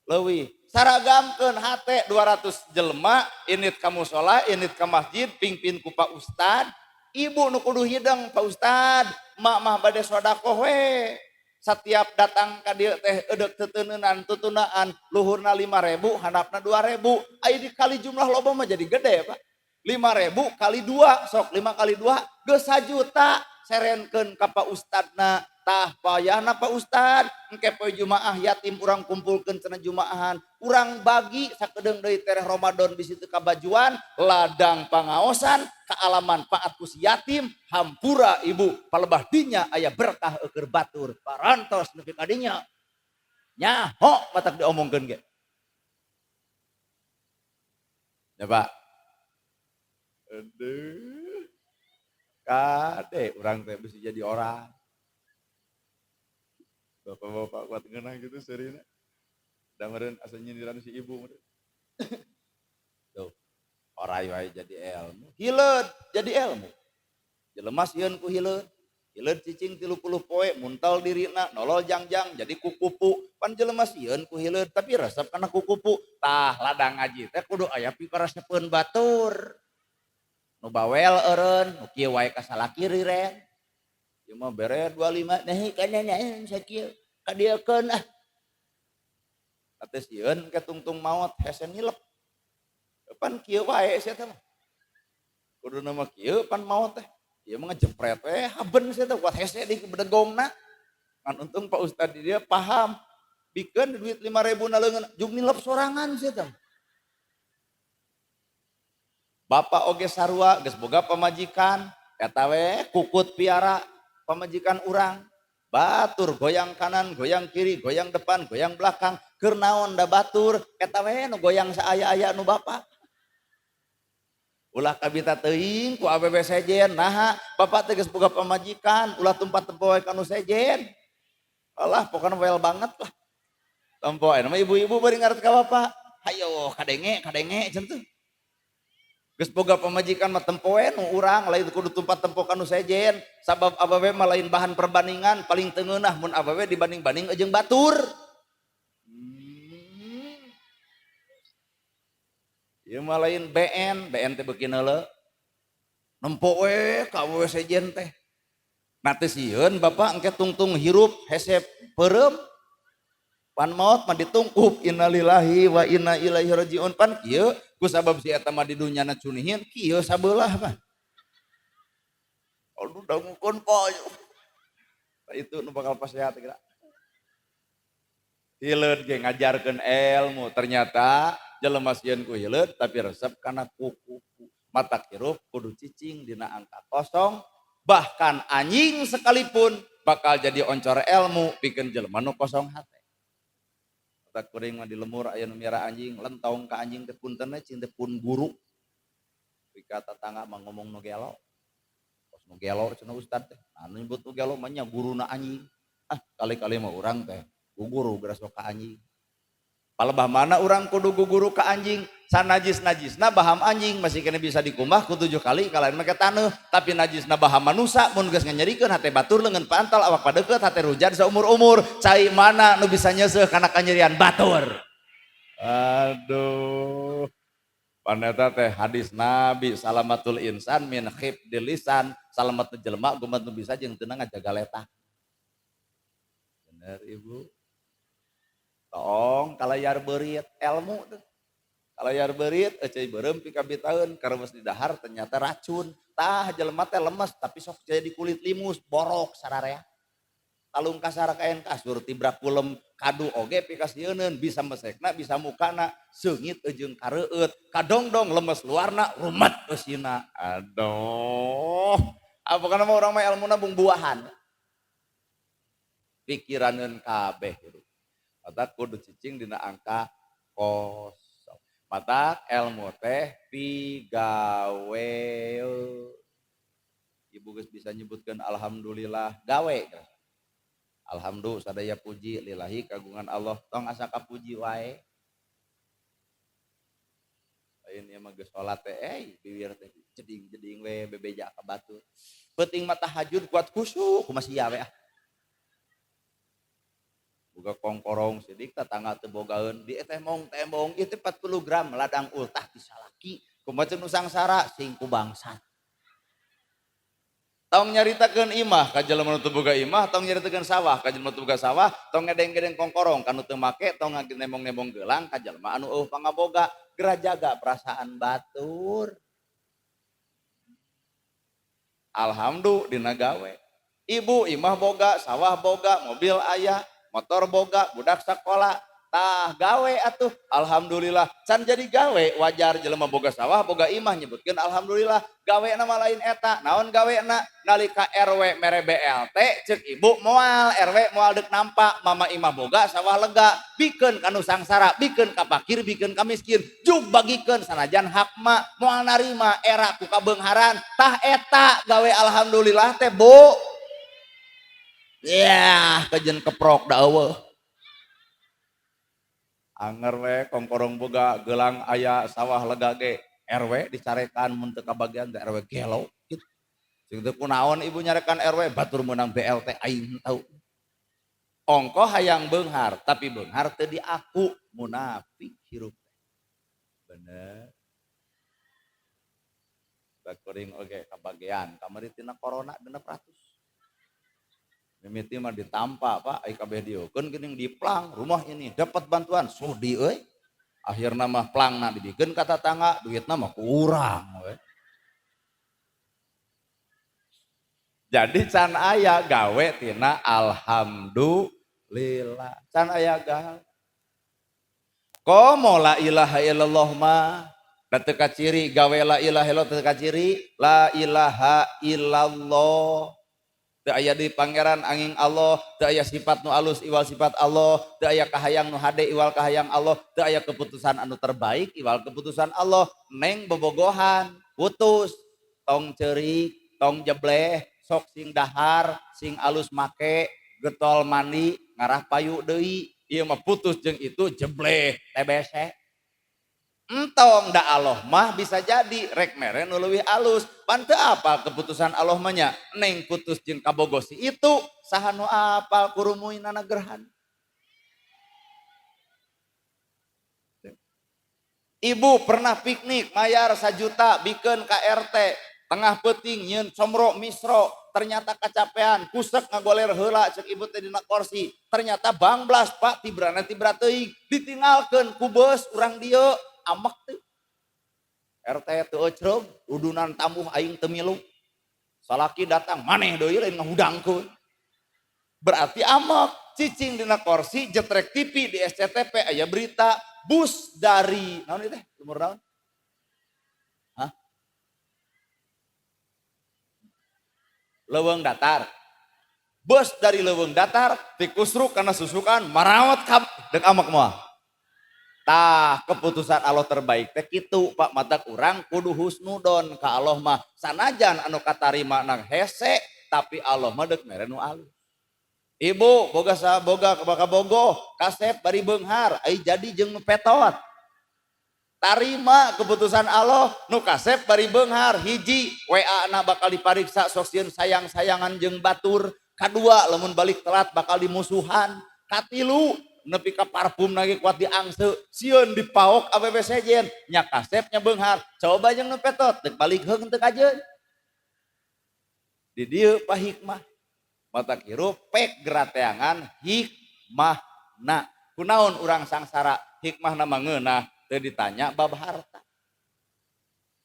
leuwih saragamkeun hate 200 jelema init ka mushola init ka masjid pingpin ku Pak Ustad ibu nu kudu hideng Pak Ustad mak mah bade sedekah we setiap datang ka dieu teh eudeuh teuteuneunan tutunaan luhurna 5.000 handapna 2.000 aya dikali jumlah loba mah jadi gede Pak 5.000 kali 2 sok 5 kali 2 geus 1 juta serenkeun ka Pak Ustadna tah payahna Pak Ustad engke poe Jumaah yatim urang kumpulkeun cenah Jumaahan urang bagi sakedeung deui tereh Ramadan bisi teu kabajuan ladang pangaosan ka alaman paat ku si yatim hampura ibu palebah dinya aya berkah eukeur batur parantos nepi ka dinya nyaho matak diomongkeun ge ya Pak aduh kade urang teh bisa jadi orang bapak-bapak kuat ngeunah gitu serina Da meureun asa nyindiran si ibu meureun. Tuh, oray wae jadi ilmu. Hileud jadi ilmu. Jelema sieun ku hileud. Hileud cicing 30 poe muntal dirina nolol jangjang jadi kukupu. Pan jelema sieun ku hileud tapi resep kana kukupu. Tah ladang ngaji teh kudu aya piparasepeun batur. Nu bawel eureun, nu kieu wae ka salakiri ren. Ieu mah bere 25 nah kana naon sakieu. Kadiekeun ah. Ate sieun ke tungtung maot hese nilep. Pan kieu wae sia teh mah. Kuduna mah kieu pan maot teh. Ieu mah ngejepret we haben sia teh kuat hese di bedegongna. Kan untung Pak Ustad dia paham. Bikeun duit 5.000 na leungeun jug nilep sorangan sia teh. Bapak oge sarua geus boga pamajikan, eta we kukut piara pamajikan urang. Batur goyang kanan, goyang kiri, goyang depan, goyang belakang, keur naon da batur, eta we nu goyang saaya-aya nu bapak. Ulah kabita teuing ku awewe sejen, naha bapak teh geus boga pamajikan, ulah tumpat tempoe kanu sejen. Alah pokona wel banget lah. Tempoe nama ibu-ibu bari ngaret ka bapak. Hayo kadenge cenah teh. Geus boga pamajikan mah tempoe nu urang lain kudu tumpat tempo kanu sejen sabab awewe mah lain bahan perbandingan paling teu ngeunah mun awewe dibanding-banding jeung batur. Ieu mah lain BN teh beuki neuleuh. Nempo we ka awewe sejen teh. Na teh sieun bapak engke tungtung hirup hese peureum. Pan maot mah ditungkup innalillahi wa inna ilaihi rajiun pan kieu ku sabab si eta mah di dunyana cunihin kieu sabeulah mah. Aduh dangukeun poe. Itu nu bakal pasehat kira. Hileud ge ngajarkeun ilmu ternyata jelema sieun ku hileud tapi resep kana kuku. Mata hirup kudu cicing dina angka kosong bahkan anjing sekalipun bakal jadi oncor ilmu pikeun jelema nu kosong hate. Tak kuring mah di lemur aya nu miara anjing lentong ka anjing teh punten cing teh pun guru. Pika tatangga mah ngomong nu gelo. Pos nu gelo cenah ustad teh. Anu nyebut nu gelo mah nya guruna anjing. Ah kali-kali mah urang teh guguru geus sok ka anjing. Palebah mana urang kudu guguru ka anjing sanajis-najisna baham anjing masih kena bisa dikumbah ku 7 kali kalain make taneuh tapi najisna baham manusia mun geus nganyerikeun hate batur leungeun pantal awak padeukeut hate rujan saumur-umur cai mana nu bisa nyeuseuh kana kanyerian batur. Aduh paneta teh hadis Nabi salamatul insan min khifdil lisan salamet jelema gumat nu bisa jeung teu ngajaga letak. Bener ibu. Tong kalayar beurit ilmu tuh. Kalayar beurit euceuy beureum pika bitaeun karemes di dahar ternyata racun. Tah jelema teh lemes tapi sok jadi kulit limus borok sararea. Talung kasar kaen kasur tibrak kulem kadu oge pika sieuneun bisa mesekna bisa mukana seungit jeung kareueut. Kadongdong lemes luarna rumet eusina. Aduh. Apakana mah urang mah ilmuna bung buahan. Pikiraneun kabeh gitu. Mata kudu cicing dina angka kosong. Mata ilmu teh pigawe. Ibu geus bisa nyebutkeun alhamdulillah gawe. Alhamdulillah sadaya puji lillahi kagungan Allah tong asa kapuji wae. Lain ieu mah geus salat teh bibir teh jeding-jeding we bebeja ka batur. Penting mah tahajud kuat khusyuk kumaha sia we ah. Boga kongkorong sidik tatangga teu bogaeun di teh mong tembong ieu teh 40 gram ladang ultah ti salaki kumaha nu sangsara sing ku bangsat. Tong nyaritakeun imah ka jelema nu teu boga imah, tong nyaritakeun sawah ka jelema nu teu boga sawah, tong ngedeng-ngedeng kongkorong ka nu teu make, tong nembong-nembong geulang ka jelema anu eueuh pangaboga, geura jaga perasaan batur. Alhamdulillah dina gawe. Ibu imah boga, sawah boga, mobil aya, motor boga, budak sakola, tah gawe atuh. Alhamdulillah. Can jadi gawe wajar jelema boga sawah, boga imah nyebutkeun alhamdulillah. Gawe nama lain eta. Naon gaweuna? Nalika RW mere BLT ceuk ibu moal, RW moal deuk nampak, mama imah boga sawah lega, bikeun kanu sangsara, bikeun ka fakir, bikeun ka miskin, jug bagikeun sanajan hak ma moal narima era ku kabeungharan. Tah eta gawe alhamdulillah teh, Bu. Ya, kejen keprok da eueuh. anger we kongkorong boga gelang aya sawah legage RW dicarekan mun teu kabagian teh RW gelo gitu. Sing teu kunaon ibu nyarekan RW batur meunang BLT aing tahu. Ongko hayang beunghar tapi beunghar teu diaku munafik hirup. Bener. Bakuring oge kabagian kamari tina corona 600. Mimiti mah ditampa Pak ai kabeh diokeun geuning diplang rumah ini dapat bantuan sudi euy. Akhirna mah plangna dibikeun ka tatangga duitna mah kurang we. Jadi can aya gawe tina alhamdulillah. Can aya gawe. Komo la ilaha illallah mah da teu kaciri gawe la ilaha illallah teu kaciri la ilaha illallah. Teu aya di pangeran angin Allah, teu aya sifat nu alus iwal sifat Allah, teu aya kahayang nu hade iwal kahayang Allah, teu aya keputusan anu terbaik iwal keputusan Allah. Neng bobogohan, putus, tong ceurik, tong jebleh, sok sing dahar, sing alus make, getol mandi, ngarah payu deui, ieu mah putus jeung itu jebleh TBC. Entong da Allah mah bisa jadi rek mere nu leuwih alus. Pan teu apal keputusan Allah mah nya neng putus jeung kabogosi itu saha nu apal kurumuinana gerhan. Ibu pernah piknik mayar 1 juta bikeun ka RT tengah peuting nyeun somro misro ternyata kacapean kusek ngagoler heula ceuk ibu teh dina kursi ternyata bangblas Pak tibrana tibra teuing ditinggalkeun ku beus urang dieu amek teh RT teu ecrog udunan tamuh aing teu milu salaki datang maneh deui lain ngahudangkeun berarti amek cicing dina kursi jetrek TV di SCTV aya berita bus dari naon ieu teh umur naon hah Leuweung Datar bus dari Leuweung Datar dikusruk karena susukan marawat ka deuk amek moal. Tah keputusan Allah terbaik teh kitu Pak mata urang kudu husnudon ka Allah mah sanajan anu katarima nang hese tapi Allah mah deuk mere nu alus. Ibu boga saboga kabogoh kasep bari beunghar ai jadi jeung nu petot. Tarima keputusan Allah nu kasep bari beunghar hiji WA na bakal dipariksa sok sieun sayang-sayangan jeung batur, kadua lamun balik telat bakal dimusuhan, katilu nepi ka parfum lagi kuat diangse sieun dipaok awewe sejen nya kasep nya beunghar coba jeung nu petot teu balik heung teu kajeun di dieu pa hikmah mata kiru pek gerateangan hikmahna kunaon urang sangsara hikmahna mah ngeunah teu ditanya bab harta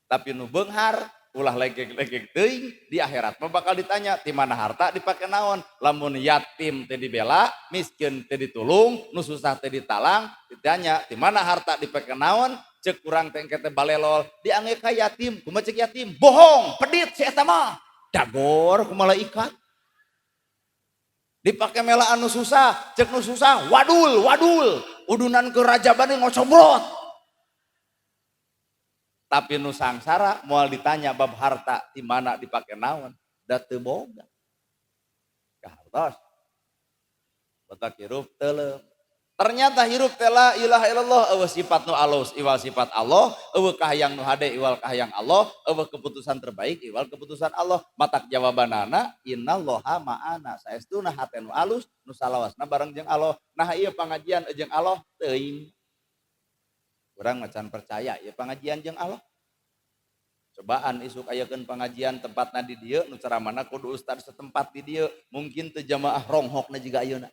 tapi nu beunghar ulah legek-legek teuing di akhirat mah bakal ditanya ti mana harta dipake naon lamun yatim teh dibela miskin teh ditulung nu susah teh ditalang ditanya ti mana harta dipake naon ceuk urang teh engke teh balelol diangge ka yatim kumaha ceuk yatim bohong pedit si eta mah dagor ku malaikat dipake mela anu susah ceuk nu susah wadul udunan ke raja bani ngocobrot tapi nu sangsara moal ditanya bab harta di mana dipake naon da teu boga kahartos batak hirup teu ternyata hirup teh la ilaha illallah eueuh sifat nu alus iwal sifat Allah eueuh kahayang nu hade iwal kahayang Allah eueuh keputusan terbaik iwal keputusan Allah matak jawabanana innallaha ma'ana saestuna hate nu alus nu salawasna bareng jeung Allah nah ieu pangajian jeung Allah teuing urang macan percaya ya pengajian jeung Allah cobaan isuk ayekeun pengajian tempatna di dieu nu ceramahna kudu ustad setempat di dieu mungkin teu jamaah ronghokna jiga ayeuna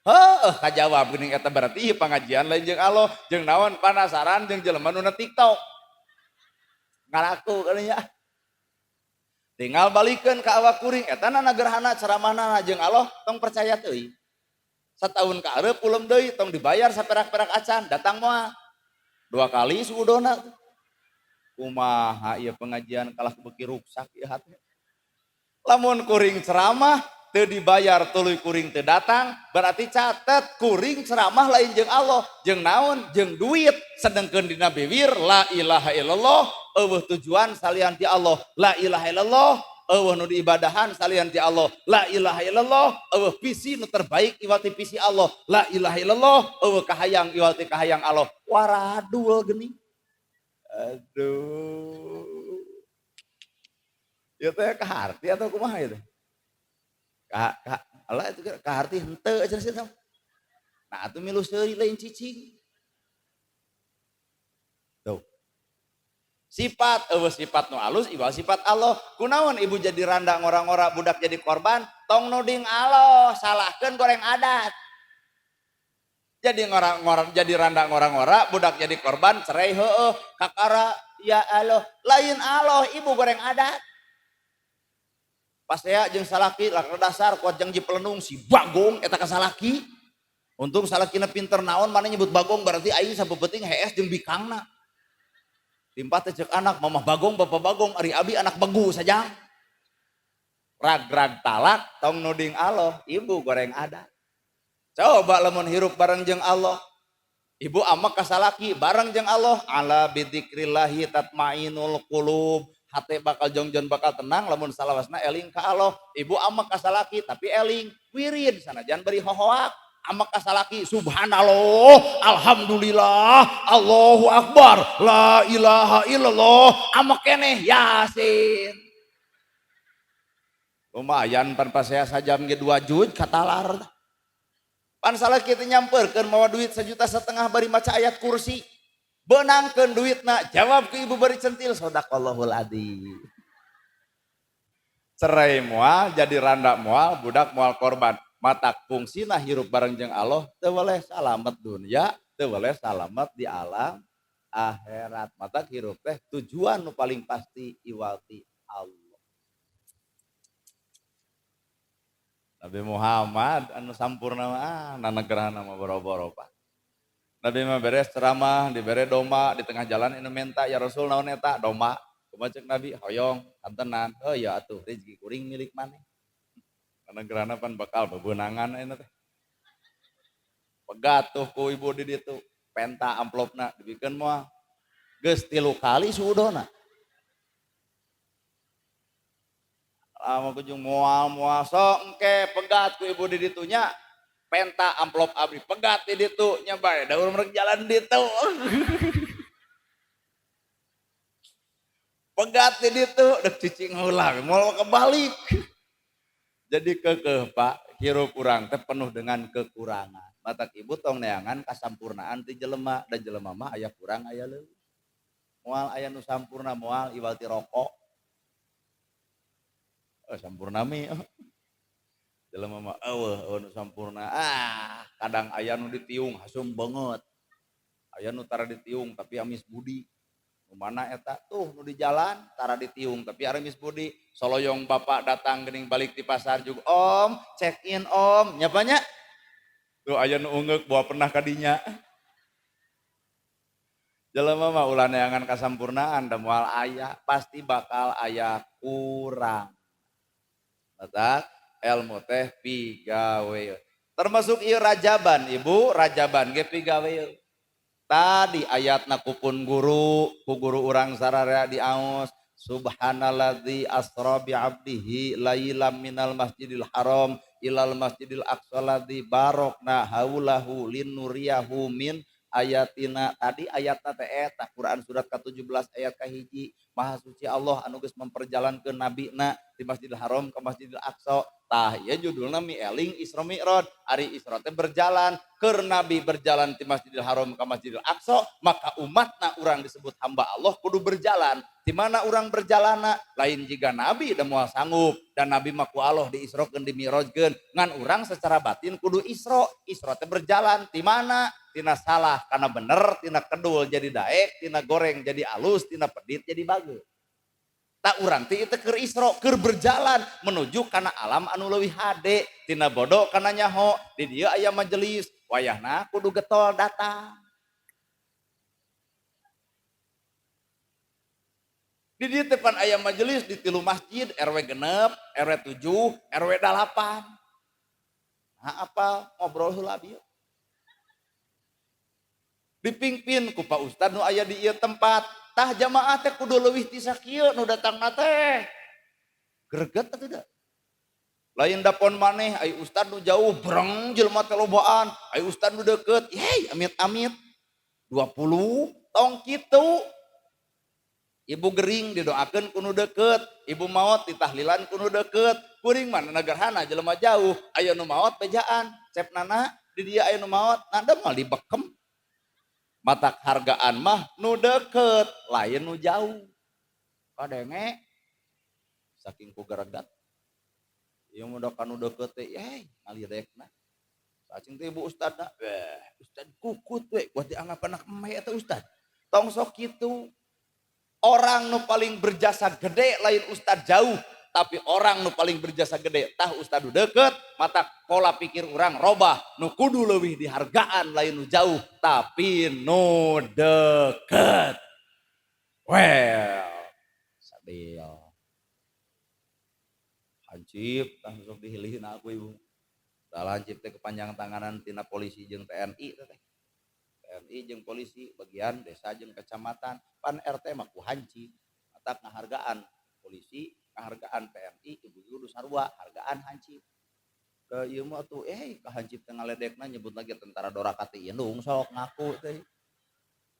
heuh kajawab geuning eta berarti pengajian lain jeung Allah jeung naon panasaran jeung jelema nu na TikTok ngaraku kalinya tinggal balikeun ka awak kuring eta na gerhana ceramahna jeung Allah tong percaya teuing satahun ka hareup ulem deui tong dibayar saperak-perak acan datang moal 2 kali suudona kumaha ieu pengajian kalah beuki ruksak ieu hate lamun kuring ceramah teu dibayar tuluy kuring teu datang berarti catet kuring ceramah lain jeung Allah jeung naon jeung duit sedengkeun dina bibir la ilaha illallah eueuh tujuan salian ti Allah la ilaha illallah eueuh nu diibadahan salian ti Allah. La ilaha illallah eueuh pisi nu terbaik iwal ti pisi Allah. La ilaha illallah eueuh kahayang iwal ti kahayang Allah. Waradul geuning. Aduh. Ieu teh kaharti atau kumaha ieu teh? Allah itu kaharti henteu aja sih. Nah, atuh milu seuri lain cicing. Tuh. Sifat sifat nu alus ibarat sifat Allah. Kunaon ibu jadi randa ngora-ngora budak jadi korban, tong nuding Allah, salahkeun goreng adat. Jadi ngora-ngora jadi randa ngora-ngora budak jadi korban cerai heueuh kakara ya Allah, lain Allah ibu goreng adat. Pas saya jeung salaki laker dasar kuat jeung jipelenung si Bagong eta ka salaki. Untung salakina pinter naon mana nyebut Bagong berarti aing sabeuting hees jeung bikangna. Timpat teh ceuk anak mamah Bagong bapak Bagong ari abi anak begu sajang. Rag-rag talak tong nuding Allah, ibu goreng adat. Coba lamun hirup bareng jeung Allah. Ibu amak ka salaki bareng jeung Allah, ala bidzikrillahi tatmainul qulub. Hate bakal jongjon bakal tenang lamun salawasna eling ka Allah. Ibu amak ka salaki tapi eling wirid sanajan beri hohoak. Amak ka salaki subhanallah, alhamdulillah, Allahu akbar, la ilaha illallah, amak keneh yasin. Lumayan pan pas saya sajam ge 2 juz katalar. Pan salaki teh nyamperkeun mawa duit 1,5 juta bari maca ayat kursi. Benangkeun duitna, jawab ke ibu bari centil sadaqallahul adzim. Cerai moal jadi randa moal, budak moal korban. Matak fungsina hirup bareng jeung Allah teu boleh salamet dunia, teu boleh salamet di alam akhirat. Matak hirup teh tujuan nu paling pasti iwalti Allah. Nabi Muhammad anu sampurna mah nanagerana mah boro-boro Pak. Nabi mah beres ceramah, dibere doma di tengah jalan anu menta ya Rasul naon eta doma. Kumaha ceuk Nabi hoyong kantenan. Oh ya atuh rezeki kuring milik maneh. Karena gerana pan bakal bebenangan ini teh. Pegat tuh ku ibu di ditu penta amplopna dibikeun moal geus 3 kali suudona. Lama kunjung moal sok engke pegat ku ibu di ditunya penta amplop abdi pegat di ditu nya bae da urang rek jalan ditu. Pegat di ditu dek cicing heula moal kebalik. Jadi kekeh Pak, hirup urang teh penuh dengan kekurangan. Matak ibu tong neangan kasampurnaan ti jelema dan jelema mah aya kurang aya leuwih. Moal aya nu sampurna moal iwal ti rokok. Sampurna mi. Jelema mah eueuh nu sampurna. Kadang aya nu ditiung hasum banget. Aya nu tara ditiung tapi amis budi. Mana eta tuh nu di jalan tara ditiung tapi aremis budi soloyong bapak datang geuning balik di pasar juga om check in om nyapanya tuh aya nu ungeuk bawa pernah kadinya jelema mah ulah neangan kasampurnaan da moal aya pasti bakal aya kurang matak ilmu teh pigawe termasuk ieu rajaban ibu rajaban ge pigawe. Tadi ayatna kupun guru, ku guru urang sararea di aos. Subhanalladzi asra bi 'abdihi lailam minal masjidil haram ilal masjidil aqsa ladzi barokna haulahu linuriyahu min ayatina. Tadi ayatna teh eta Quran surat ke-17 ayat kahiji. Maha suci Allah anu geus memperjalankeun nabina di Masjidil Haram ke Masjidil Aqsa. Tah ieu judulna mi eling Isra Mi'raj. Ari Isra teh berjalan, keur Nabi berjalan di Masjidil Haram ke Masjidil Aqsa, maka umatna urang disebut hamba Allah kudu berjalan. Di mana urang berjalana lain jika Nabi da moal sanggup dan Nabi mah ku Allah diisrokeun dimi'rajkeun ngan urang secara batin kudu Isra. Isra teh berjalan di mana? Tina salah karena bener, tina kedul jadi daek, tina goreng jadi alus, tina pedit jadi bagus. Tak urang ti itu keur Isra, keur berjalan menuju kana alam anu leuwih hade, tina bodoh kana nyaho, di dieu aya majelis, wayahna kudu getol datang. Di dieu teh pan aya majelis di 3 masjid, RW 6, RW 7, RW 8. Nah, apa ngobrol heula bieu. Dipingpin ku Pak Ustad nu aya di ieu tempat. Tah jamaah teh kudu leuwih ti sakieu nu datangna teh. Greget atau tidak? Lain dapon maneh, ai ustad nu jauh, breng jelema teh lobaan, ai ustad nu deket, yey amit-amit 20 tong kitu. Ibu gering didoakeun ku nu deket, ibu maot ditahlilan ku nu deket. Kuring mah negarhana jelema jauh, aya nu maot bejaan, cepnana di dieu aya nu maot, nada mah dibekem. Matak hargaan mah nu deket, lain nu jauh. Kadenge saking ku garagat. Ieu mah kanu deket teh, ngalirekna. Cacing teh ibu ustadna, ustad kukut we, buat dianggap anak emeh eta ustad. Tong sok kitu. Orang nu paling berjasa gede lain ustad jauh, tapi orang nu paling berjasa gede tah ustad nu deket, mata pola pikir orang robah, nu kudu leuwih dihargaan lain nu jauh, tapi nu deket. Well, sadeo. Hancip tah sok dihilihin aku ibu. Tah hancip teh kepanjang tanganan tina polisi jeung TNI teh. TNI jeung polisi bagian desa jeung kecamatan pan RT mah ku hancip matak ngahargaan polisi ngahargaan TNI ibu-ibu sarua hargaan hancip ke ieu mah tuh kahancip teh ngaledekna nyebut lagi tentara Dorakati indung sok ngaku teh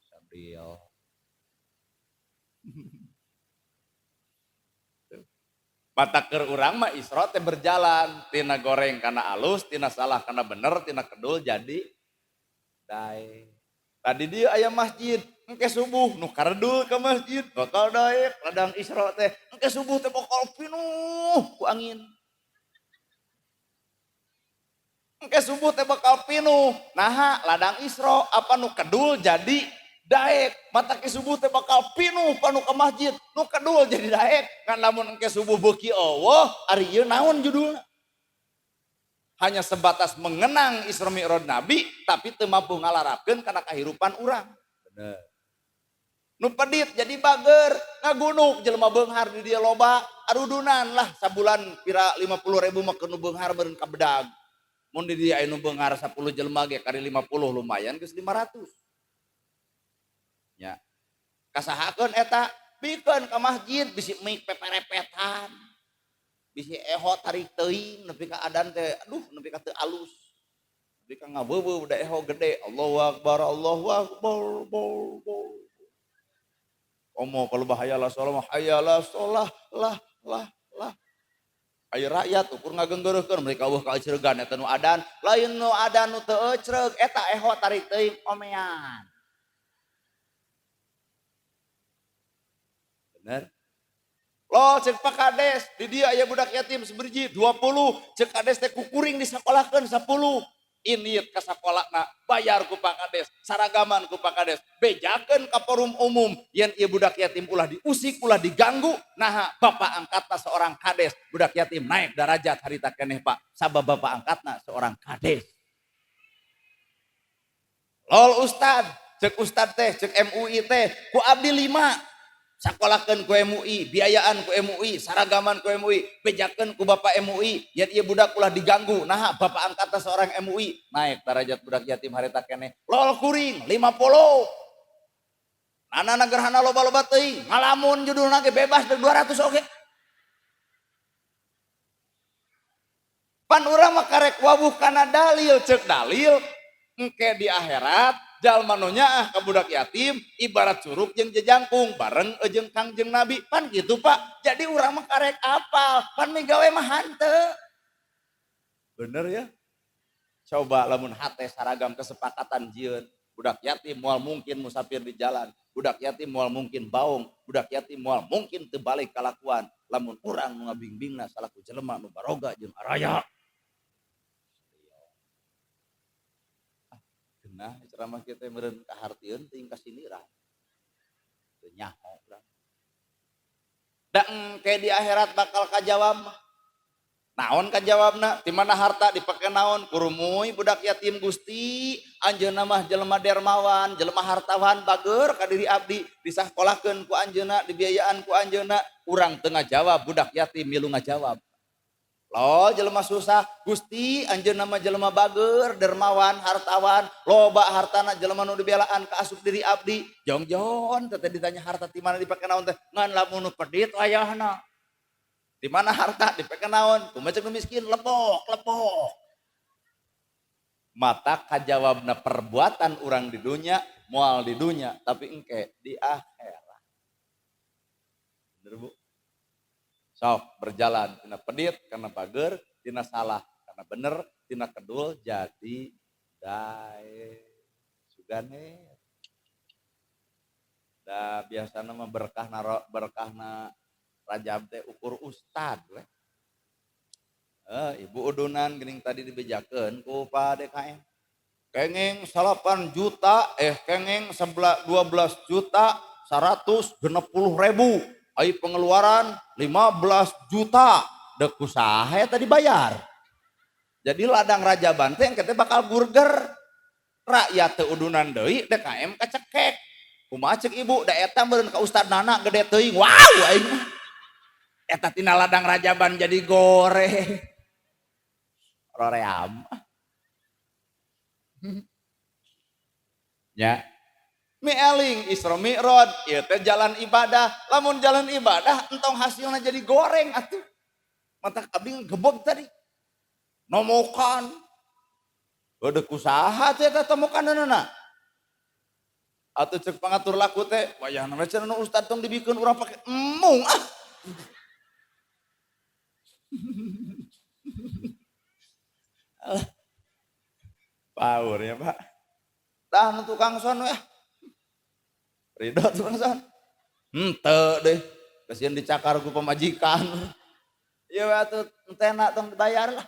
sadio. Matak keur urang mah Isra teh berjalan tina goreng kana alus tina salah kana bener tina kedul jadi dae. Tadi dia aya masjid, engke subuh nu karedul ke masjid, bakal daek ladang Isra teh, engke subuh teh bakal pinuh ku angin. Engke subuh teh bakal pinuh. Naha ladang Isra apa nu kedul jadi daek. Mata ke subuh teh bakal pinuh panu ke masjid, nu kedul jadi daek. Kan lamun engke subuh beuki Allah, ari ieu naon judulna? Hanya sebatas mengenang Isra Mi'raj Nabi tapi teu mampu ngalarapkeun kana kahirupan urang. Bener. Nu pedit jadi bager, ngagunuk jelema beunghar di dieu loba, arudunan lah sabulan pira 50.000 mah keur nu beunghar meureun ka bedag. Mun di dieu aya nu beunghar 10 jelema ge kali 50 lumayan geus 500. Nya. Kasahakeun eta? Pikeun ka masjid bisi mik peperepetan. Bisi eho tarik teuing nepi ka adan teh aduh nepi ka teu alus nepi ka ngabeubeub da eho gede Allahu akbar omo kalau bahaya salah lah aya rakyat ukur ngageunggeureukkeun mereka eueuh ka ecreugan eta nu adan lain nu adan nu teu ecreug eta eho tarik teuing omean bener. Loh cek Pak Kades, di dia aya budak yatim seberji 20, cek Kades teh kukuring disakolahkeun 10. Init ka sakolahna, bayar ku Pak Kades, saragaman ku Pak Kades, bejakeun ka forum umum, yen ieu budak yatim ulah diusik, ulah diganggu, naha bapak angkatna seorang Kades, budak yatim naik darajat harita keneh Pak, sabab bapak angkatna seorang Kades. Lol Ustad, cek Ustad teh, cek MUI teh, ku abdi 5. Sakolahkeun ku MUI, biayaan ku MUI, saragaman ku MUI, bejakeun ku bapak MUI, yen ieu budak ulah diganggu, naha bapak angkatna seorang MUI, naik darajat budak yatim harita keneh. Lol kuring 50. Nana gerhana loba-loba teuing, ngalamun judulna ge bebas deg 200 oge. Pan urang mah karek wawuh kana dalil, cek dalil engke di akhirat jalma nu nyaah ka budak yatim ibarat curug jeung jejangkung bareng jeung Kangjeng Nabi pan gitu Pak. Jadi urang mah karek apal, pan migawe mah hanteu. Bener ya? Coba lamun hate saragam kesepakatan jieun, budak yatim moal mungkin musafir di jalan, budak yatim moal mungkin baung, budak yatim moal mungkin teu balik kalakuan. Lamun urang nu ngabingbingna salaku jelema nu baroga jeung araya. Nah, ceramah kita meureun kahartieun teuing kasinirah. Teu nyaho urang. Da engke di akhirat bakal kajawab. Naon kajawabna? Di mana harta dipake naon? Kurumuy budak yatim Gusti, anjeunna mah jelema dermawan, jelema hartawan bager ka diri abdi, disakolahkeun ku anjeunna, dibiayaan ku anjeunna, urang teu ngajawab budak yatim milu ngajawab. Loh jelema susah Gusti anjeunna mah jelema bager dermawan hartawan loba hartana jelema nu dibelaan ka asup diri abdi jongjon teh ditanya harta ti mana dipake naon teh ngan lamun nu pedit wayahna Di mana harta dipegang naon? Kumaha nu miskin lepok. Mata kajawabna perbuatan orang di dunia, moal di dunia, tapi engke di akhirat. Bener Bu? Sok berjalan tina pedit karena pager, tina salah karena bener, tina kedul jadi dae sugane. Da biasana mah berkahna Rajab teh ukur ustad we. Ibu udunan geuning tadi dibejakeun ku Pak DKM. Kenging 8 juta, kenging 12 juta 160.000. Ai pengeluaran 15 juta. Dek kusaha tadi bayar. Jadi ladang Rajaban teh engke teh bakal burger. Rakyat teu udunan deui DKM kacekek. Kumaha ceuk ibu da eta meureun ka Ustad Nana gede teuing. Wow aing mah. Eta tina ladang Rajaban jadi goreng. Roream. Ya. Mieling Isra Mi'raj, ieu teh jalan ibadah. Lamun jalan ibadah entong hasilna jadi goreng atuh. Mata abdi gebog tadi. Nomokan. Heudeuk kusaha teh eta tomokanna. Atuh ceuk pangatur laku teh, wayahna cenah nu ustad tong dibikeun urang pake emung ah. Power ya Pak. Tah nu tukang son we. Ridho tukang son. Henteu deh. Kasihan dicakar ku pemajikan. Ieu atuh entena tong dibayar lah.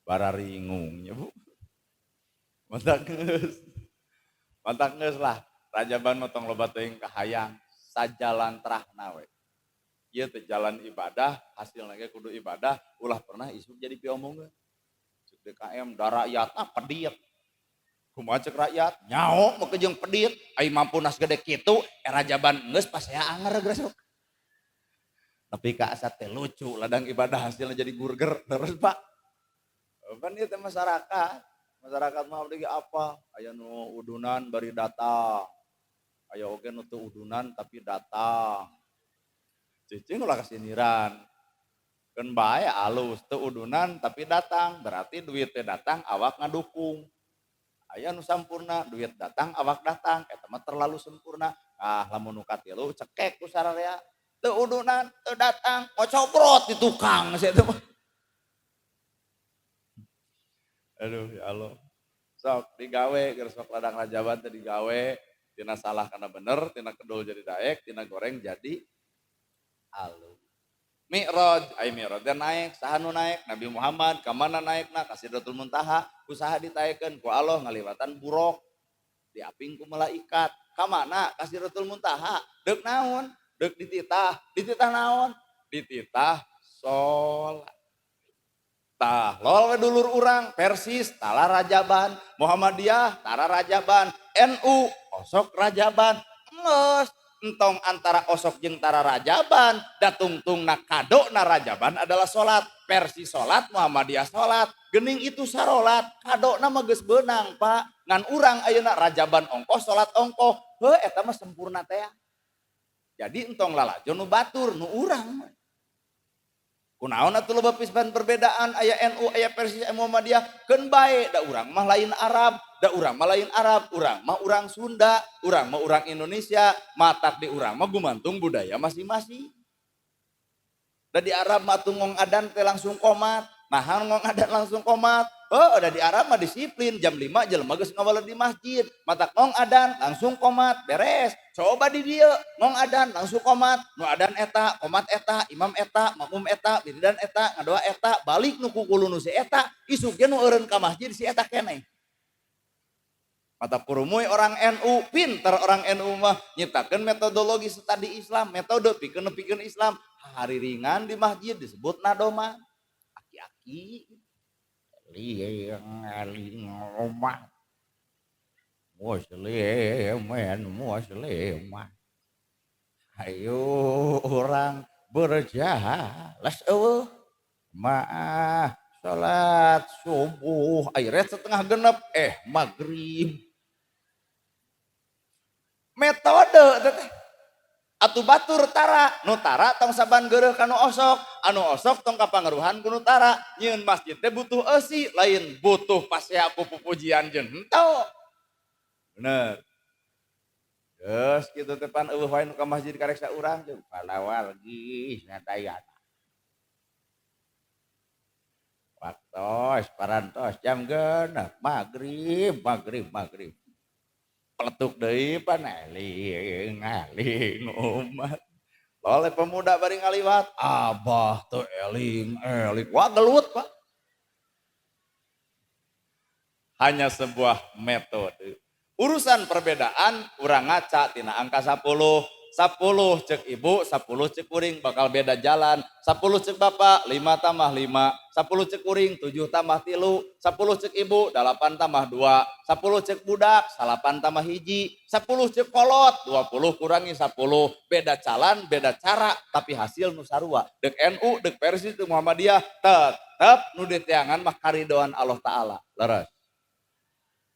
Bararingungnya Bu. Mantak geus lah. Rajaban mah tong loba teuing kahayang sajalan terahna we. Ieu teh jalan ibadah, hasilna ge kudu ibadah, ulah pernah isuk jadi piomongkeun. Cek DKM da rakyatna pedit. Kumaha cek rakyat? Nyaho mau jeung pedit, ai mampunas gede kitu, Rajaban geus pasea anger geus. Tapi ka asa teh lucu, ladang ibadah hasilna jadi burger terus Pak. Kan ieu teh masyarakat. Masyarakat mah abdi apa? Aya nu udunan bari datang. Aya oge nu teu udunan tapi datang. Cicing ulah kasiniran. Keun bae alus teu udunan tapi datang, berarti duit teh datang awak ngadukung. Aya nu sampurna, duit datang awak datang, eta mah terlalu sempurna. Ah lamun nu katilu cekek ku sararea. Teu udunan, teu datang, cobrot di tukang sia teh. Aduh ya Allah. Sok digawe geus sok ladang Rajaban teh digawe, tina salah kana bener, tina kedul jadi daek, tina goreng jadi alus. Mi'raj, ai Mi'raj teh naik, saha nu naik? Nabi Muhammad, ka mana naikna? Ka Sidratul Muntaha, kusaha ditaekeun? Ku Allah ngaliwatan buruk, diaping ku malaikat. Ka mana? Ka Sidratul Muntaha. Deuk naon? Deuk dititah. Dititah naon? Dititah salat. Tah, lol we dulur urang, Persis tara Rajaban, Muhammadiyah tara Rajaban, NU osok Rajaban. Geus entong antara osok jeung tara Rajaban, da tungtungna kadona Rajaban adalah salat. Persis salat, Muhammadiyah salat. Geuning itu sarolat, kadona mah geus beunang, Pak. Ngan urang ayeuna Rajaban ongkoh, salat ongkoh. Heuh eta mah sempurna teh. Jadi entong lalajo nu batur, nu urang. Kunaon atuh loba pisan perbedaan aya NU aya Persis aya Muhammadiyah keun bae da urang mah lain Arab, da urang mah lain Arab, urang mah urang Sunda, urang mah urang Indonesia, matak di urang mah gumantung budaya masing-masing. Da di Arab mah atuh ngong adan teh langsung komat, nahan ngong adan langsung komat. Oh, da di Arab mah disiplin jam 5 jelema geus ngawaleun di masjid, matak ngong adan langsung komat, beres. Coba di dieu ngong adan langsung komat, nu adan eta, komat eta, imam eta, makmum eta, wiridan eta, ngadoa eta, balik nu kukulu nu si eta, isuk ge nu eureun ka masjid si eta keneh. Mata kurumuy orang NU, pinter orang NU mah nyiptakeun metodologi studi Islam, metode pikeun Islam, hari ringan di masjid disebut nadoma. Aki-aki liang omah musliman ayo orang berjalas maaf salat subuh akhirnya setengah genep maghrib metode atuh batur tara nu tara tong saban geureuh kanu osok anu osok tong kapangaruhan ku nu tara nyieun masjid teh butuh eusi lain butuh pasea ku pupujian jeung henteu bener geus kitu teh pan eueuh wae nu ka masjid karek saurang jeung palawal geus ngadayana waktos parantos jam genep magrib peletuk deui pan eling umat oleh pemuda bari ngaliwat abah tuh eling wah gelut pak hanya sebuah metode urusan perbedaan urang ngaca tina angka 10 cek ibu 10 cek kuring bakal beda jalan 10 cek bapak 5 tambah 5 10 cek kuring 7 tambah 3 10 cek ibu 8 tambah 2 10 cek budak 8 tambah hiji 10 cek kolot 20 kurangi 10 beda jalan beda cara tapi hasil nu sarua dek NU dek Persis dek Muhammadiyah tetep nu diteangan mah karidoan Allah Ta'ala leres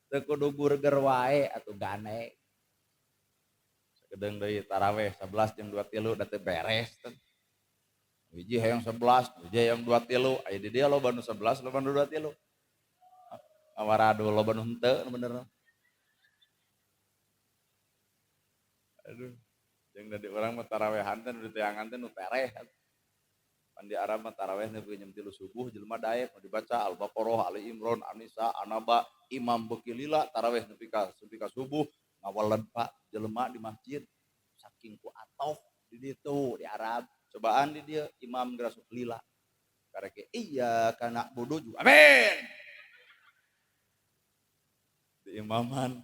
teu kudu burger wae atuh gane gedeng deui taraweh 11 jeung 23 da teu beres hiji hayang 11 hiji hayang 23 aya di dieu loba nu 11 loba nu 23 awaradu loba nu henteu bener aduh jeung da di urang mah tarawehan teh nu diteangan teh nu tereh pan di Arab mah taraweh nepi jam 3 subuh jelema daek nu dibaca Al-Baqarah Ali Imran An-Nisa An-Naba imam beuki lila taraweh nepi ka subuh ngawaleun Pak jelema di masjid saking ku atoh di ditu di Arab cobaan di dieu imam geura sok lila karek iya kana budu juga amin di imaman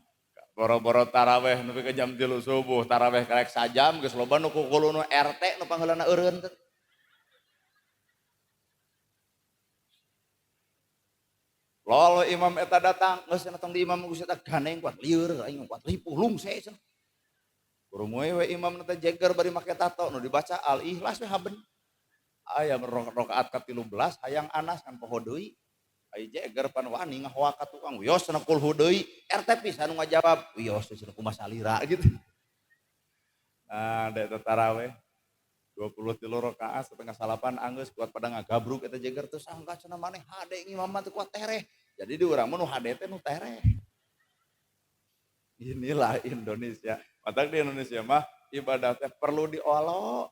boro-boro taraweh nepi ka jam 3 subuh taraweh karek sajam geus loba nu kukuluna RT nu pangheulana eureun teh lolo imam eta datang geus datang di imam geus eta ganeng kuat lieur aing kuat lipuh lungse cenah kurumoy we imam teh jeger bari make tato nu dibaca Al Ikhlas we haben aya rakaat ka-13 hayang Anas kan poho deui ai jeger pan wani ngahoa ka tukang wios cenah kulhu deui RT pisan nu ngajawab wios cenah kumaha salira gitu nah da taraweh 23 rakaat setengah salapan anggeus kuat pada ngagabruk eta jeger teu sangka cenah maneh hade imam teh kuat tereh jadi di urang mah nu hade teh nu tereh inilah Indonesia matak di Indonesia mah ibadah teh perlu diolo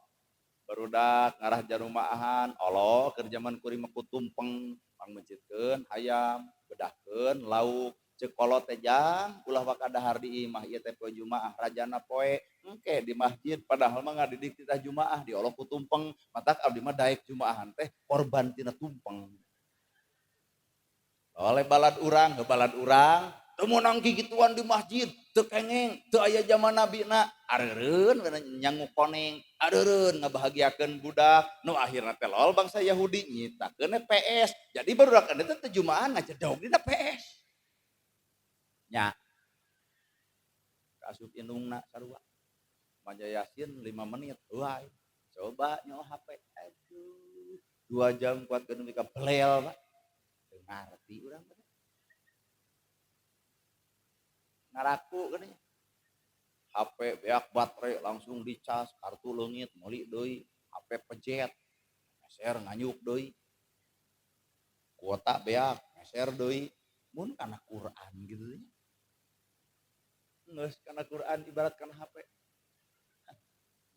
barudak ngarah jarumaahan olo keur zaman kuring mah kutumpeng pangmencitkeun hayam bedahkeun lauk ceuk kolot teh jang ulah waka dahar di imah ieu teh poe Jumaah rajana poe engke di masjid padahal mah ngadidik titah Jumaah diolo kutumpeng matak abdi mah daek Jumaahan teh korban tina tumpeng oleh balad urang teu meunang gigituan di masjid teu kengeng teu aya zaman nabina areureun nyangu koneng areureun ngabahagiakeun budak nu akhirna teh lol bangsa Yahudi nyitakeun PS jadi barudak teh teu Jumaahan ngajedog dina PS nya kasup indungna sarua maja Yasin 5 menit uai coba nyawa HP aduh 2 jam kuatkeun nepi ka belel Pak teu ngarti urang ngaraku kan HP beak baterai langsung dicas kartu leungit meuli deui HP pejet geser nganyuk deui kuota beak geser deui mun kana Quran gitu nya geus kana Quran ibarat kana HP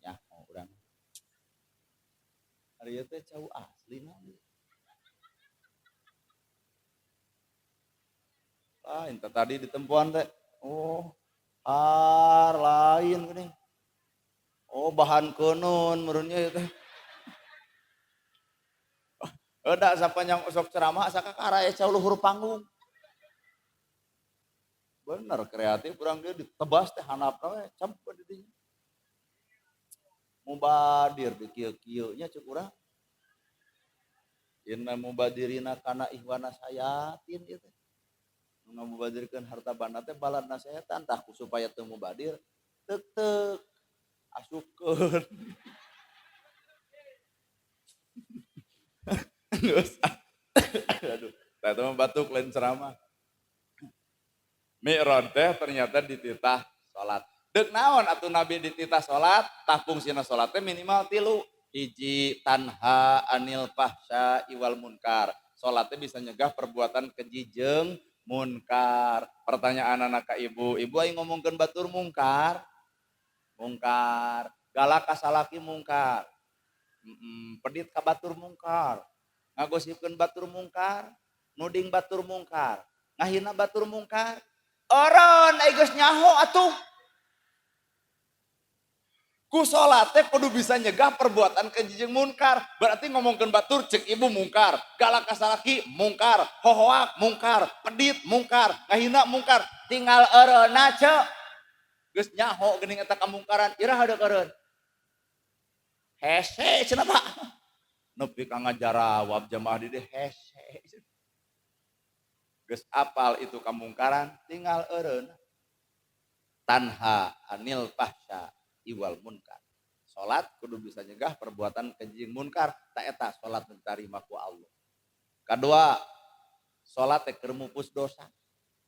nya urang ari ieu teh cau aslina ente tadi ditempuan teh oh lain gini oh bahan kenon merunnya itu ada sapanjang sok ceramah sakakara eca luhur panggung bener kreatif kurang dia ditebas teh hanapna we campur di dinya mubadir di kieu-kieu nya ceuk urang inna mubadirina kana ihwana sayatin ieu teh nu mubadirkeun harta banda teh baladna setan tah supaya teu mubadir teuk asupkeun geus aduh tah mah batuk lain ceramah Mi'raj teh ternyata dititah salat Deuk naon atuh Nabi dititah salat, tah fungsina salat teh minimal 3. Hiji tanha anil fahsya iwal munkar. Salat teh bisa nyegah perbuatan keji jeung munkar. Pertanyaan anak ka ibu, ibu aing ngomongkeun batur mungkar. Mungkar, galak ka salaki mungkar. Pedit ka batur mungkar. Ngagosipkeun batur mungkar, nuding batur mungkar, ngahina batur mungkar. Oron ai geus nyaho atuh. Ku salat teh kudu bisa nyegah perbuatan keji jeung munkar. Berarti ngomongkeun batur cek ibu mungkar, galak ka salaki mungkar, hohoak mungkar, pedit mungkar, ngahina mungkar. Tinggal eureuna ceuk. Geus nyaho geuning eta kamungkaran, iraha deuk eureun? Hese cenah Pak. Nepi ka ngajarawab jamaah di dieu hese. Geus apal itu kamungkaran, tinggal eureuna. Tanha anil fahsya iwal munkar. Salat kudu bisa nyegah perbuatan keji munkar, ta eta salat ditarima ku Allah. Kadua, salat teh keur mupus dosa.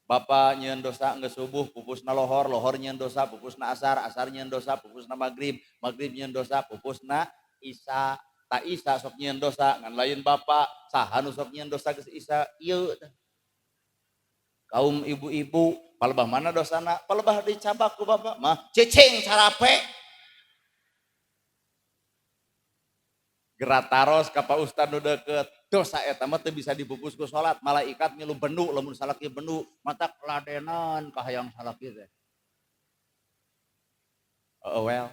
Bapa nyieun dosa geus subuh pupusna lohor, lohor nyieun dosa pupusna asar, asar nyieun dosa pupusna magrib, magrib nyieun dosa pupusna isya. Ta isya sok nyieun dosa ngan lain bapa, saha nu sok nyieun dosa geus isya? Ieu kaum ibu-ibu, palebah mana dosana? Palebah dicabak ku bapa mah cicing carape. Gerataros ka Pak Ustad nu deukeut. Dosa eta mah teu bisa dipupus ku salat, malaikat milu bendu lamun salaki bendu, mata keladenan ka hayang salaki teh. Well.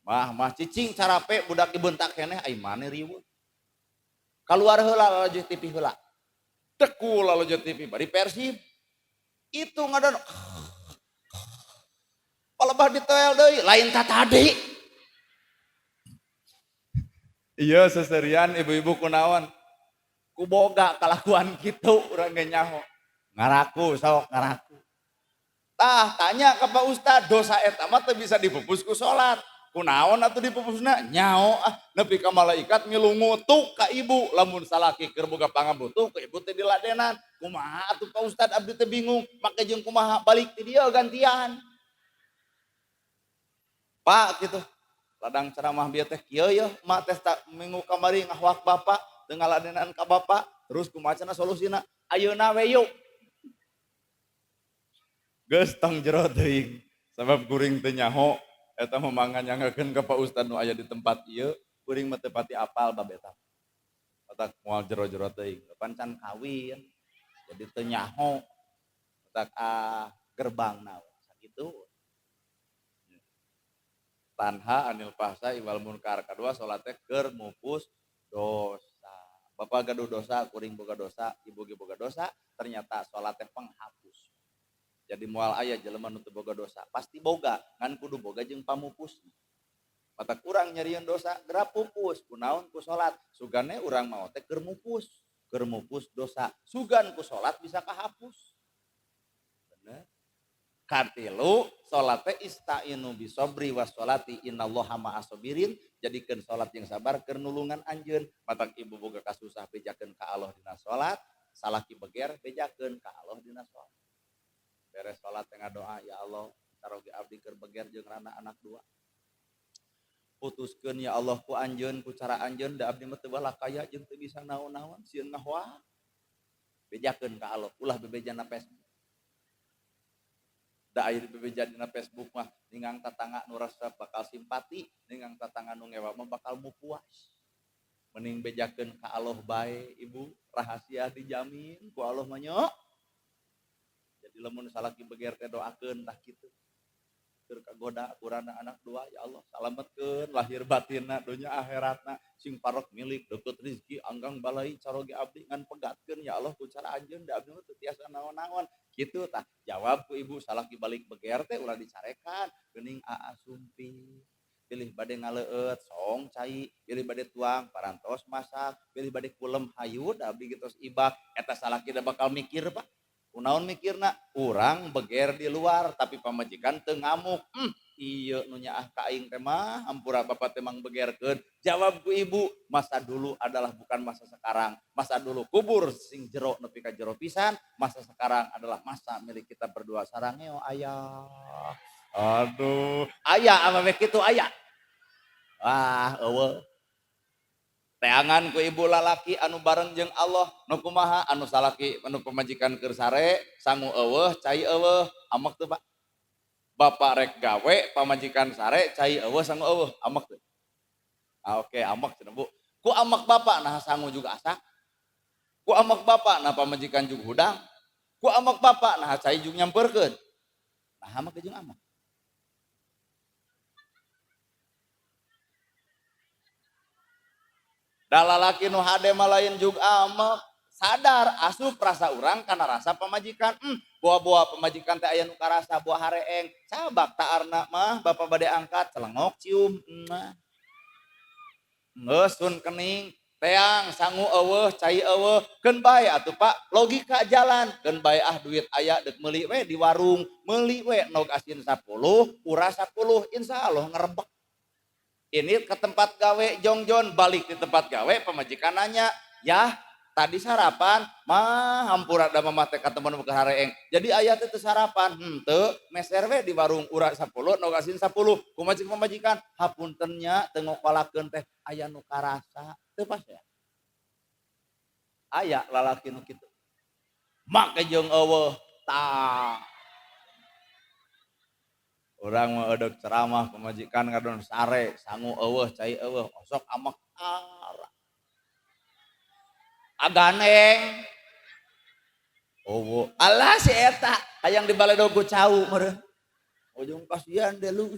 Mah cicing carape budak dibentak keneh ai maneh riweuh. Kaluar heula lalajo TV heula. Teku lalajo TV bari Persib. Itu ngadon palebah ditoel deui, lain ka tadi. Iya seserian ibu-ibu kunaon? Kuboga kalakuan kitu urang ge nyaho. Ngaraku sok ngaraku. Tah tanya ke Pak Ustad, dosa eta mah teu bisa dipupus ku salat. Kunaon atuh dipupusna? Nyao nepi ka malaikat milu ngutuk ka ibu lamun salaki keur boga pangabutuh ku ibu teh diladenan. Kumaha atuh Pak Ustad abdi teh bingung, make jeung kumaha balik ti dieu gantian. Pak gitu. Ladang ceramah bieu teh kieu yeuh mak teh minggu kamari ngahwak bapak teu ngaladenan ka bapak, terus kumaha cenah solusina? Ayeuna we yuk. Geus tong jero teuing. Sabab kuring teu nyaho eta mah manganyangakeun ka Pak Ustad nu aya di tempat ieu, kuring mah teu pati apal bab eta. Otak moal jero-jero teuing, pancan kawin. Jadi teu nyaho. Otak gerbangna sakitu. Tanha anil fahsya iwal munkar. Kadua salat teh keur mupus dosa. Bapak gaduh dosa, kuring boga dosa, ibu ge boga dosa, ternyata salat teh penghapus. Jadi moal aya jelema nu teu boga dosa, pasti boga, ngan kudu boga jeung pamupusna. Mata urang nyarieun dosa, geura pupus, kunaon ku salat. Sugane urang mau teh keur mupus dosa. Sugan ku salat bisa kahapus. Bener. Katilu salat teh istainu bisobri wassolati innallaha ma'as sabirin. Jadikeun salat yang sabar keur nulungan anjeun. Matak ibu boga kasusah bejakeun ka Allah dina salat, salaki beger bejakeun ka Allah dina salat. Beres salat teh ngadoa, ya Allah sarogi abdi keur beger jeung rana anak 2. Putuskeun ya Allah ku anjeun ku cara anjeun da abdi mah teu balah kaya jeung teu bisa naon-naon sieun ngahwa. Bejakeun ka Allah, ulah bebejana Facebook. Da air bebeja dina Facebook mah ningang tatangga nu rasa bakal simpati, ningang tatangga nu ngewa mah bakal mupuas. Mending bejakeun ka Allah bae ibu, rahasia dijamin ku Allah mah nya. Jadi lamun salaki beger teh doakeun tah kitu. Keur kagoda urana anak 2 ya Allah salametkeun lahir batinna dunya akhiratna sing parok milik deukeut rezeki anggang balai caroge abdi ngan pegatkeun ya Allah ku cara anjeun da abdi mah teu tiasa naon-naon. Kitu tah jawab ku ibu salaki balik beger teh ulah dicarekan geuning aa sumpi pilih bade ngaleueut song cai pilih bade tuang parantos masak pilih bade kulem hayu da abdi geus ibak eta salaki da bakal mikir Pak. Kunaon mikirna urang beger di luar tapi pamajikan teu ngamuk. iya nunya ka aing teh mah hampura bapak teh mang begerkeun. Jawab ku ibu, masa dulu adalah bukan masa sekarang. Masa dulu kubur sing jero nepi ka jero pisan, masa sekarang adalah masa milik kita berdua sarangeo ayah. Aduh, ayah awewe kitu ayah. Wah, eueuh. Teangan ku ibu lalaki anu bareng jeung Allah nu kumaha anu salaki anu pamajikan keur sare sangu eueuh cai eueuh amek teu Pak. Bapak rek gawe pamajikan sare cai eueuh sangu eueuh amek teu. Oke amek cenah Bu. Ku amek bapak nah sangu juga asa. Ku amek bapak nah pamajikan juga hudang. Ku amek bapak nah cai juga nyamperkeun. Nah amek jeung amek. Da lalaki nu hade mah lain juga amek. Sadar asup rasa urang karena rasa pamajikan. Buah-buah pemajikan teh aya nu karasa buah hareeng. Sabak taarna mah bapak bade angkat celengok cium. Sun kening teang sangu eueuh cai eueuh keun bae atuh Pak logika jalan keun bae duit aya deuk meuli we di warung meuli we nog asin 10 uras 10 insyaallah ngarebek ini ke tempat gawe jongjon balik di tempat gawe pemajikan nanya ya tadi sarapan mah hampura da mah teh katemen ke hareeng jadi aya teh sarapan henteu meser we di warung uras 10 nog asin 10 kumaha pemajikan hapunten nya teu ngokolakeun teh aya nu karasa teu pas ya aya lalaki nu kitu make jeung eueuh tah urang mah eudeuh ceramah pemajikan ngadon sare sangu eueuh cai eueuh osok amek aganeng oh alah si eta hayang dibaledo ku cau meureun ujung kasihan deh lu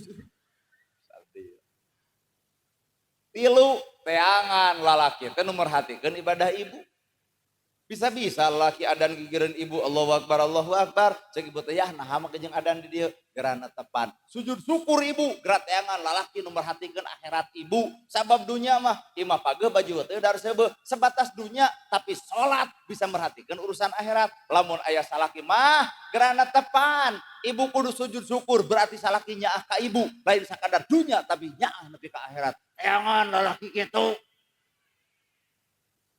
tilu teangan lalaki teh nu merhatikeun ibadah ibu bisa-bisa laki adan gigireun ibu Allahu Akbar cek ibu teh yah naha mah jeung adan di dieu gerana tepan sujud syukur ibu gerak teangan lalaki nu merhatikeun akhirat ibu sabab dunya mah imah pageuh baju teh dar seubeuh sebatas dunya tapi salat bisa merhatikeun urusan akhirat lamun aya salaki mah gerana tepan ibu kudu sujud syukur berarti salaki nyaah ka ibu lain sakadar dunya tapi nyaah nepi ka akhirat teangan lalaki kitu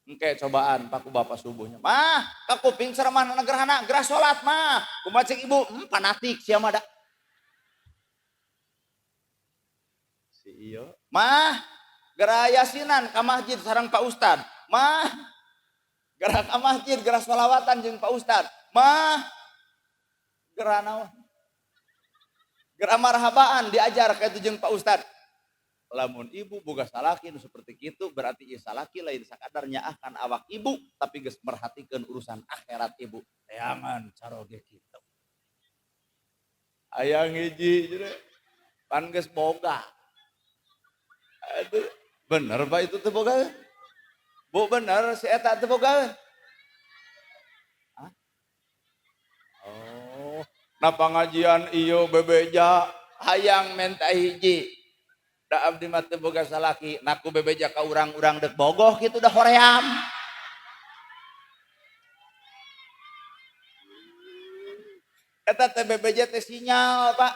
engke cobaan paku bapak subuhnya mah ka kuping ceramah gerhana gerah salat mah kumaha cek ibu fanatik sia mah da si ieu mah gerah yasinan ka masjid sareng Pak Ustad mah gerah ka masjid gerah sholawatan jeung Pak Ustad mah gerah naon gerah marhabaan diajar ka itu jeung Pak Ustad lamun ibu boga salaki nu seperti kitu berarti ieu salaki lain sakadar nyaahkan awak ibu tapi geus merhatikeun urusan akhirat ibu teangan caroge kitu hayang hiji pan geus boga aduh bener Pak itu teh boga Bu bener si eta teh boga oh na pangajian ieu bebeja hayang menta hiji da abdi mah teu boga salaki naku bebeja ka urang-urang deuk bogoh kitu da hoream eta teh bebeja teh sinyal Pak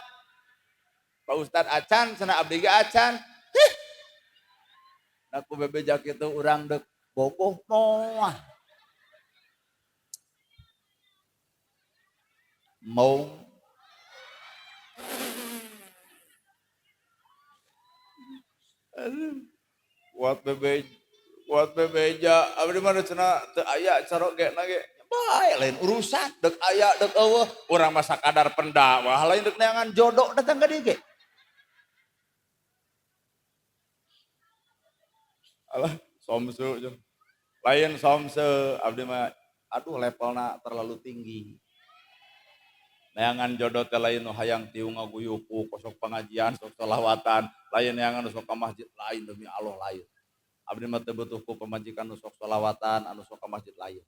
Pak Ustad acan cenah abdi ge acan naku bebeja kitu urang deuk bogoh moal mau buat bebeja abdi mah cenah teu aya carogena ge bae lain urusan deuk aya deuk eueuh urang mah sakadar pendakwah lain deuk neangan jodoh datang ka dieu ge alah somsu lain somse abdi mah aduh levelna terlalu tinggi neangan jodoh teh lain nu hayang tiung ngaguyupu kosok pengajian sok sholawatan lain neangan sok ka masjid lain demi Allah lain abdi mah teu butuh ku pamajikan nu sok sholawatan anu sok ka masjid lain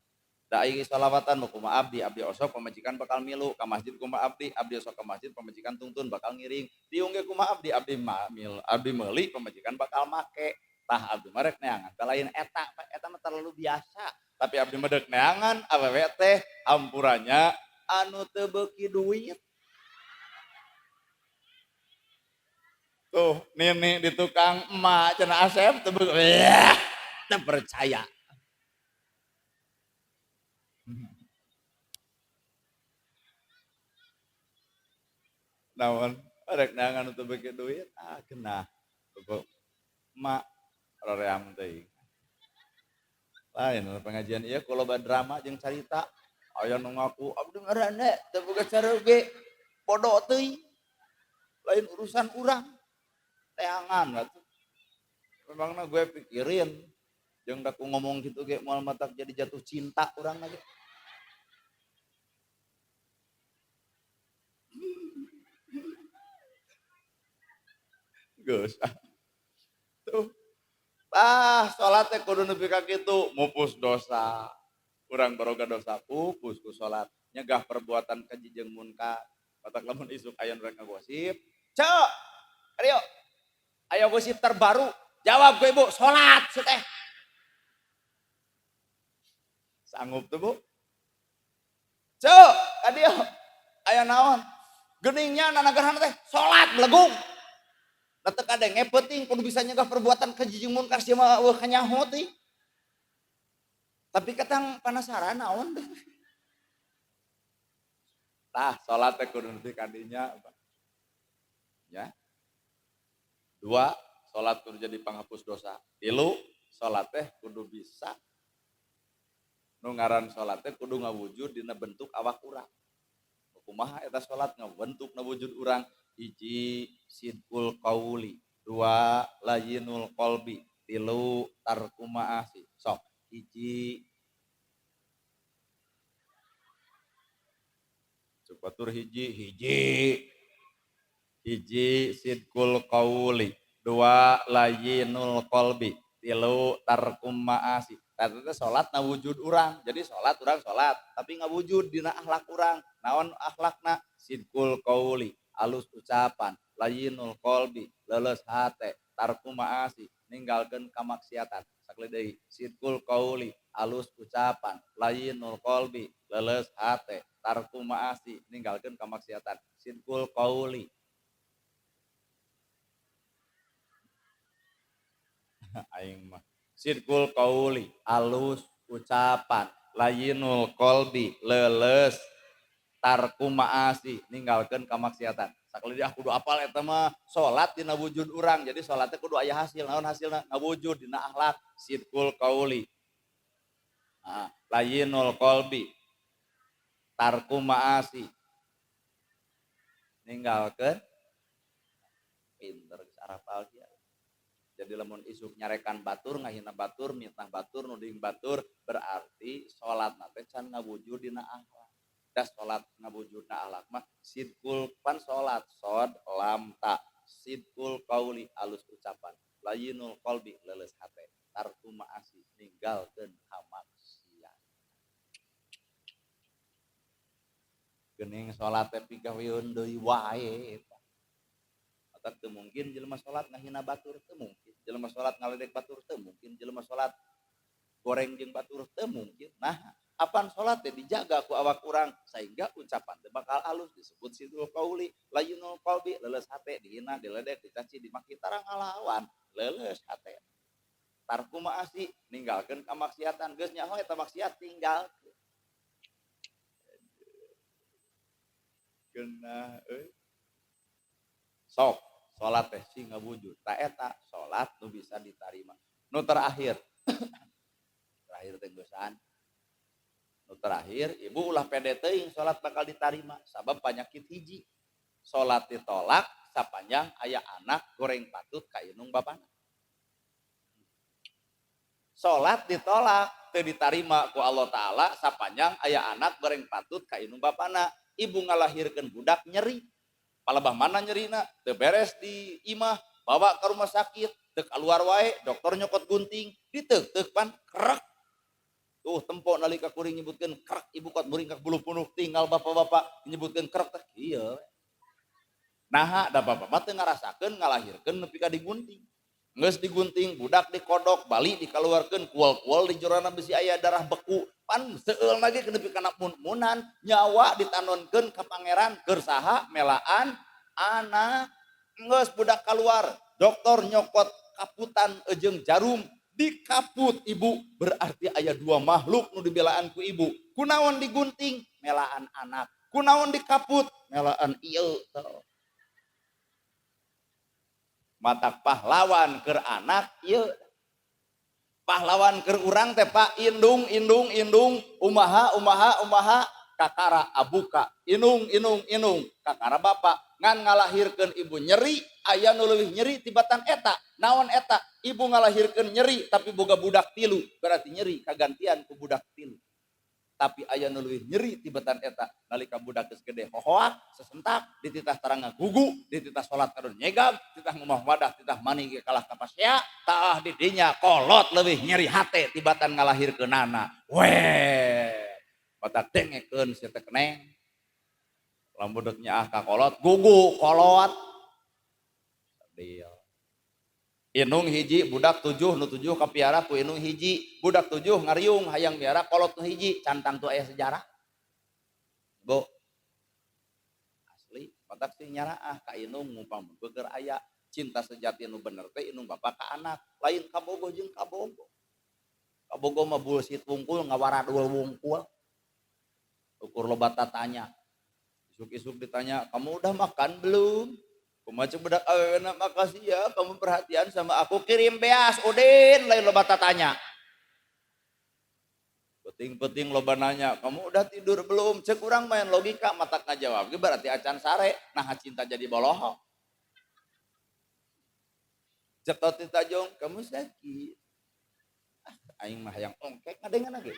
da aing sholawatan mah kumaha abdi osok pamajikan bakal milu ka masjid kumaha abdi osok ka masjid pamajikan tungtun bakal ngiring tiung ge kumaha abdi meuli pamajikan bakal make tah abdi mah rek neangan ka lain eta mah terlalu biasa tapi abdi mah deuk neangan awewe teh ampurannya anu teu beuki duit Tuh, nini di tukang emak cenah Asep teu percaya. Naon, rek nangan teu beuki duit, genah. Emak roream teuing. Lain pengajian ieu kuloba drama jeung carita. Aya nu ngaku abdi ngaranna teu boga saroge. Bodoh teuing. Lain urusan urang. Teangan atuh. Memangna gue pikirin jeung da ku ngomong kitu ge moal matak jadi jatuh cinta urangna ge. Geus. Tuh. Salat teh kudu nepi ka kitu, mupus dosa. Urang baroga dosa pupus ku salat. Nyegah perbuatan keji jeung munkar. Matak lamun isuk aya nu rek ngagosip, "Cek, ayo. Ayo gosip terbaru." Jawab gue ibu, salat teh. Sanggup tuh bu? Cek, adieu. Aya naon? Geningnya nanagaran teh salat melegung. Datek kadenge penting kudu bisa nyegah perbuatan keji jeung munkar sia mah kanyaho teh. Tapi katang penasaran naon deh. Tah, salat teh kudu nepi ka dinya. Ya. 2, salat kudu jadi panghapus dosa. 3, salat teh kudu bisa nu ngaran salat teh kudu ngawujud dina bentuk awak urang. Kumaha eta salat ngabentuk na wujud urang? 1 sidqul qauli, 2 layyinul qalbi, 3 tarku ma'asi. Sok 1 batur hiji sidqul qauli, 2 layyinul qalbi, 3 tarku ma'asi. Tadi salat na wujud urang. Jadi salat urang salat, tapi ngawujud dina akhlak urang. Naon akhlakna? Sidqul qauli, alus ucapan, layyinul qalbi, leuleus hate, tarku ma'asi, ninggalkeun kamaksiatan. Sakali deui, sidqul qauli, alus ucapan, layyinul qalbi, leuleus hate, tarku ma'asi, ninggalkeun kamaksiatan. Sidqul qauli. Aing mah sidqul qauli, alus ucapan, layyinul qalbi, leuleus, tarku ma'asi, ninggalkeun kamaksiatan. Sakali dia kudu apal eta mah salat dina wujud urang. Jadi salatnya kudu aya hasil. Naon hasilna? Ngawujud dina akhlak. Sidqul qauli. Layyinul qalbi, tarku ma'asi, ninggalkeun pinter sarapal dia. Jadi lamun isuk nyarekan batur, ngahina batur, mitnah batur, nuding batur, berarti salat na teh can ngawujud dina akhlak. Das salat ngawujudna akhlak mah sidqul pan salat sod lam ta, sidqul qauli alus ucapan, layyinul qalbi leuleus hate, tarku ma'asi ninggalkeun kamaksiatan. Geuning salat teh pigaweun deui wae eta. Matak teu mungkin jelema salat ngahina batur, teu mungkin. Jelema salat ngaledek batur, teu mungkin. Jelema salat goreng jeung batur, teu mungkin. Nah, apan salat teh dijaga ku awak urang sehingga ucapan teh bakal alus disebut sidqul qauli, layyinul qalbi, leuleus hate, dihina, diledek, dicaci, dimaki, tara ngalawan, leuleus hate. Tarku ma'asi, ninggalkeun kamaksiatan, geus nyaho eta maksiat tinggalkeun. Geunah euy. Sok salat teh sing ngawujud. Ta eta salat nu bisa ditarima. Nu terakhir. Terakhir teh geusaan. Nu terakhir, ibu ulah pede teuing salat bakal ditarima sabab penyakit hiji. Salat ditolak sapanjang aya anak goreng patut ka inung bapana. Salat ditolak teu ditarima ku Allah Ta'ala sapanjang aya anak goreng patut ka inung bapana. Ibu ngalahirkeun budak nyeri. Palebah mana nyerina? Teu beres di imah, bawa ke rumah sakit, teu kaluar wae, dokter nyokot gunting, diteuk-teuk pan krek. Tuh tempo nalika kuring nyebutkeun krek, ibu kot muring ka bulu punuk tinggal bapak-bapak nyebutkeun krek teh kieu. Naha da bapak-bapak teu ngarasakeun ngalahirkeun nepi ka digunting. Geus digunting, budak dikodok, bali dikaluarkeun, kual-kual di jorana besi aya darah beku. Pan seueul lagi nepi kana mun-munan, nyawa ditanonkeun ka pangeran keur saha melaan anak. Geus budak keluar, dokter nyokot kaputan jeung jarum di kaput ibu, berarti aya dua makhluk nu dibelaan ku ibu. Kunaon digunting? Melaan anak. Kunaon dikaput? Melaan ieu. Matak pahlawan keur anak ieu. Pahlawan keur urang teh Pak, indung umaha kakara abuka inung kakara bapak ngan ngalahirkeun ibu nyeri aya nu leuwih nyeri tibatan eta. Naon eta? Ibu ngalahirkeun nyeri tapi boga budak tilu, berarti nyeri kagantian ku budak tilu. Tapi aya nu leuwih nyeri tibatan eta nalika budak geus gede hohoak sesentak dititah tarangga gugu, dititah salat kadon nyegab, dititah ngomah wadah, dititah mani ge kalah ka pasya, tah di dinya kolot leuwih nyeri hate tibatan ngalahirkeunana. Weh, batak dengekeun sia teh keneng. Lamun budak nyaah ka kolot, gugu kolot. Dia inung hiji budak 7 nu 7 kapiara ku inung hiji budak 7 ngariung hayang miara kolot nu hiji cantang tu aya sejarah bo asli matak sih nyaraah ka inung ngumpang beuger aya cinta sejati nu bener teh inung bapak ka anak lain kabogoh jeung kabogoh mah bullshit wungkul ngawaradul wungkul ukur loba tatanya isuk-isuk ditanya kamu udah makan belum. Kumaha budak awena makasih ya kamu perhatian sama aku kirim beas Udin lain loba tanya. Penting-penting loba nanya kamu udah tidur belum cek urang main logika matak ngajawab ge berarti acan sare nah cinta jadi boloho. Cek Toti Tajong kamu sakit. Aing mah hayang ongkek ngadengan lagi.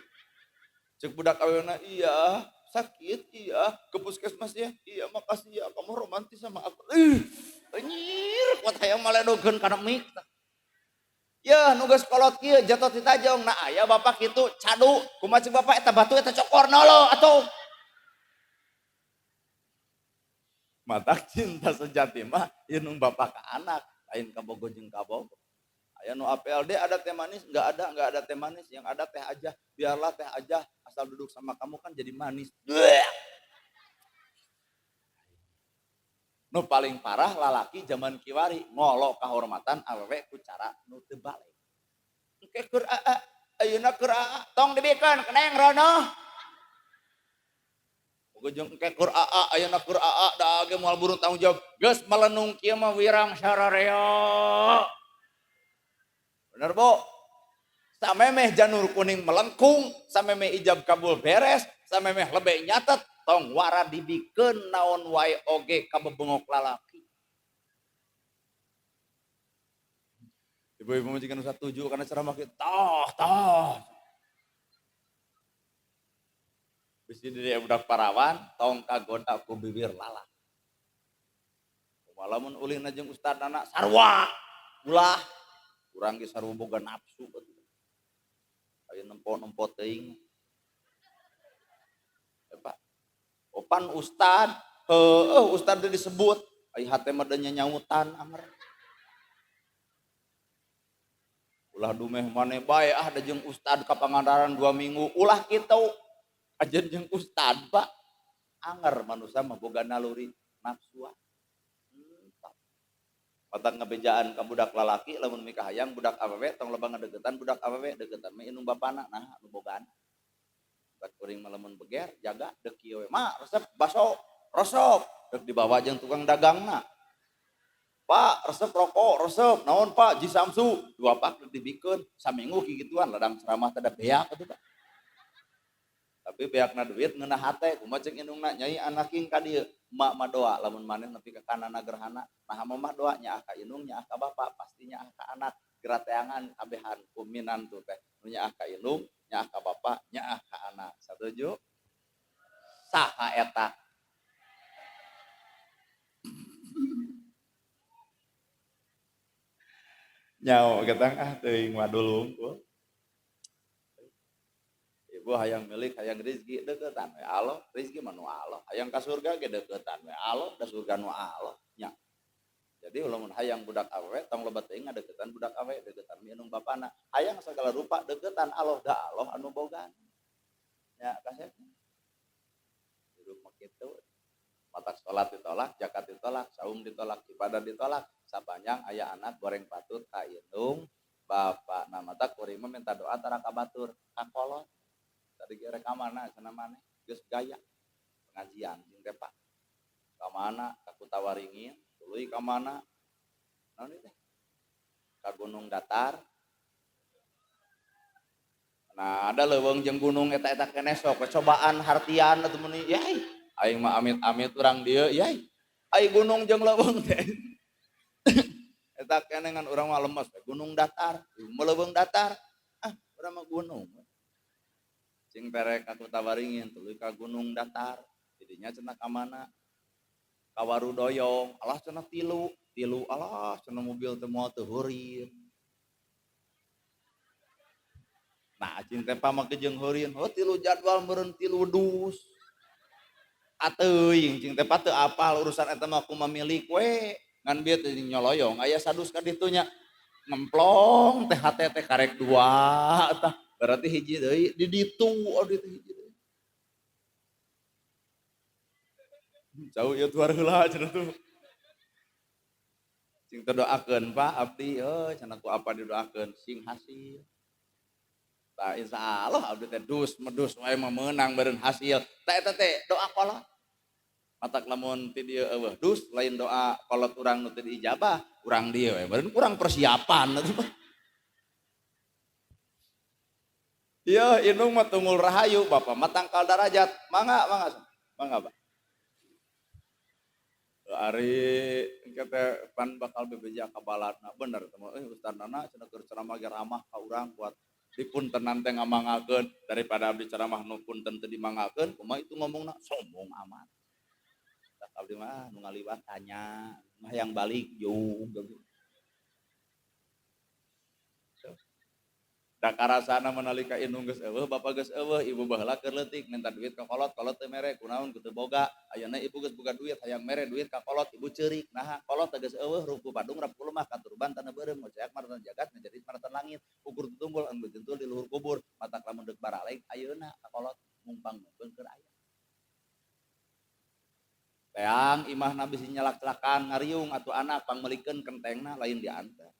Cek budak awena iya sakit iya ke puskesmas ya iya makasih ya kamu romantis sama aku anjir kuat hayang maledogeun kana mik ya nu geus kolot kieu jatuh ti Tajong nah aya bapak kitu cadu kumaha cik bapak eta batu eta cokor nolo atuh matak cinta sejati mah ieu nu bapak ka anak lain kabogoh jeung kabogoh aya nu APLD ada teh manis enggak ada teh manis yang ada teh aja biarlah teh aja asal duduk sama kamu kan jadi manis. Nu paling parah lalaki zaman kiwari ngolo kahormatan awewe ku cara nu teu balik. Engke keur ayeuna keur tong dibikeun keneng rono. Boga jeung engke keur ayeuna keur da ge moal buru tanggung jawab. Geus melenung kieu mah wirang sararea. Bener bo? Samemeh janur kuning melengkung, samemeh ijab kabul beres, samemeh lebe nyatet, tong wara dibikeun naon wae oge ka bebengok lalaki. Ibu-ibu majikan nu satuju kana ceramah kieu tah. Bisi di budak parawan, tong kagoda ku bibir lalak. Walamun ulihna jeung ustadana sarua, ulah urang ge sarua boga nafsu. Ayo nempo teuing. Pak. Opan ustad, ustad disebut, ai hate mah nyautan anger. Ulah dumeh maneh bae da jeung ustad ka Pangandaran 2 minggu, ulah kitu. Ajeun jeung ustad, Pak. Anger manusia mah boga naluri nafsuan. Patak ngabejaan ka budak lalaki lamun mika hayang budak awewe tong loba ngadegetan budak awewe degetan mah inung bapana nah anu bogaan. Budak kuring mah lamun beger jaga dek kieu we mak resep baso resep dek dibawa jeung tukang dagangna. Pak resep rokok resep naon Pak Ji Samsu 2 pak dek dibikeun saminggu kigituan ladang ceramah teh da beak atuh Pak. Tapi beakna duit ngeunah hate kumaha ceuk indungna nyai anaking ka dieu emak mah doa lamun maneh nepi ka kanana gerhana nah mah doa nyaah ka indung nyaah ka bapak pasti nyaah ka anak gerateangan kabehan kuminan tuh teh nu nyaah ka indung nyaah ka bapak nyaah ka anak satuju saha eta nyao getang teuing wadul wungkul ibu hayang milik hayang rezeki deketan we Allah rezeki mah nu Allah hayang ka surga ge deketan we Allah da surga nu Allah nya jadi lamun hayang budak awewe tong loba teuing ngadeketan budak awewe deketan minum bapana hayang sagala rupa deketan Allah da Allah anu bogaan nya kasep hidup mah kitu matak salat ditolak, zakat ditolak, saum ditolak, ibadah ditolak, sapanjang aya anak goreng patut ka indung bapak. Nah matak kuring mah minta doa tara ka batur, ka kolot. Tadi ge rekamanna cenah maneh geus gaya pengajian jeung teh Pak. Ka mana? Ka Kutawaringin, tuluy ka mana? Naon ieu teh? Ka Gunung Datar. Nah, ada leuweung jeung gunung eta-eta keneh sok cobaan hartian atuh mun yai. Aing mah amit-amit urang dieu yai. Ai gunung jeung leuweung teh. Eta keneh ngan urang mah lemes, Gunung Datar, meleuweung datar. Ah, urang mah gunung. Cing perek ka Kutawaringin, tuluy ka Gunung Datar. Didinya cenah ka mana? Ka Warudoyong. Alah cenah tilu alah cenah mobil teh moal teu heureun. Nah, cing teh pamake jeung heureun, oh tilu jadwal meureun tilu dus. Ateuing cing teh teu apal urusan eta mah kumaha milik we. Ngan bieu teh nyoloyong aya sadus ka ditu nya. Ngemplong teh hate teh karek dua tah. Berarti hiji deui di ditu di hiji deui. Jauh ieu tuar heula cenah tuh. Cing teh doakeun Pak abdi cenah ku apa didoakeun sing hasil. Tah insyaallah abdi teh dus medus wae mah meunang beureun hasil. Tah eta teh doa kolot. Matak lamun ti dieu eueuh dus lain doa kolot urang nu teu diijabah, urang dieu we beureun kurang persiapan atuh. Iya, indung mah tunggul rahayu, Bapak mah tangkal darajat. Mangga, Pak. Ari engke teh pan bakal bebeja ka baladna bener teh ustadna cenah keur ceramah ge ramah ka urang buat dipuntenan teh ngamangakeun daripada abdi ceramah nu punten teu dimangakeun kumaha itu ngomongna sombong amat. Tak abdi mah nu ngaliwat tanya, mah yang balik juga. Da karasana menalika indung geus eueuh, bapak geus eueuh, ibu baheula keur leutik minta duit ka kolot, kolot teu mere, kunaon ku teu boga. Ayeuna ibu geus boga duit, hayang mere duit ka kolot, ibu ceurik. Naha, kolot teh geus eueuh, ruku Badung rap kulo mah katurban tanah beureum, ngoceak maratan jagat, ngajarit maratan langit. Ukur tutumbul anu bejentul di luhur kubur, matak lamun deuk baraleg ayeuna ka kolot mumpang-mumpang keur aya. Teang imahna bisi nyalak-celakan ngariung atuh anak pangmelikeun kentengna lain diantar.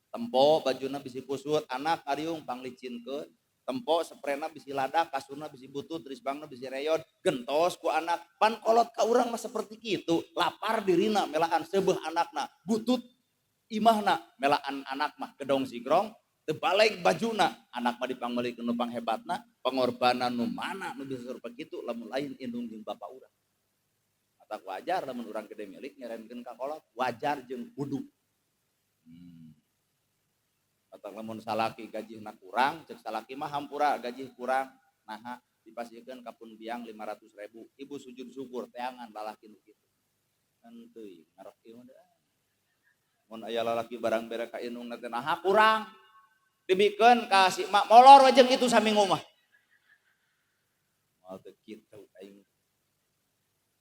Tempo bajuna bisi kusut anak ngariung panglicinkeun. Tempo sprena bisi ladak kasurna bisi butut risbangna bisi reyon gentos ku anak pan kolot ka urang mah seperti kitu lapar dirina melaan seubeuh anakna butut imahna melaan anak mah gedong sigrong teu balik bajuna anak mah dipangmelikeun nu panghebatna pangorbanan nu mana nu bisa seperti kitu lamun lain indung jeung bapa urang. Matak wajar lamun urang gede milik nyerenkeun ka kolot wajar jeung kudu. Atau lamun salaki gajihna kurang, cek salaki mah hampura gaji kurang, nah dipasiekeun ka pun biang 500.000. Ibu sujud syukur teangan lalaki nu kitu. Henteu ngarep ieu mah. Mun aya lalaki barang bere ka indungna teh naha kurang. Dibikeun ka si mak molor we jeung itu saminggu mah. Moal teu kitu aing.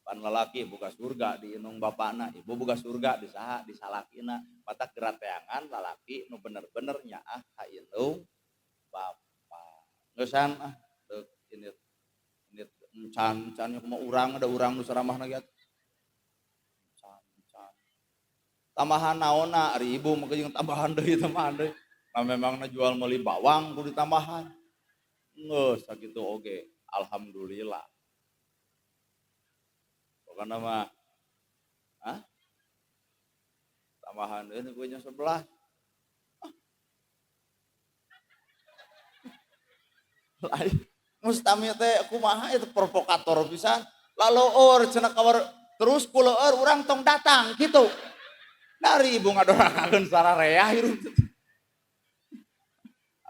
Pan lalaki boga surga di indung bapana, ibu boga surga di saha di salakina. Matak gerak teangan lalaki nu bener-bener nyaah ka indung bapa. Geusan deuk ini can kumaha urang ada urang nu saramahna ge can. Tambahan naonna ari ibu mah jeung tambahan deui tambahan deui. Nah memangna jual meuli bawang kudu ditambahan. Geus sakitu oge. Alhamdulillah. Pokona mah tambahan ini kuenya sebelah. Lain mustami teh kumaha itu provokator pisan. Laloor cenah kawar terus kuleur urang tong datang gitu. Dari ibu ngadorakakeun sarareah hirup.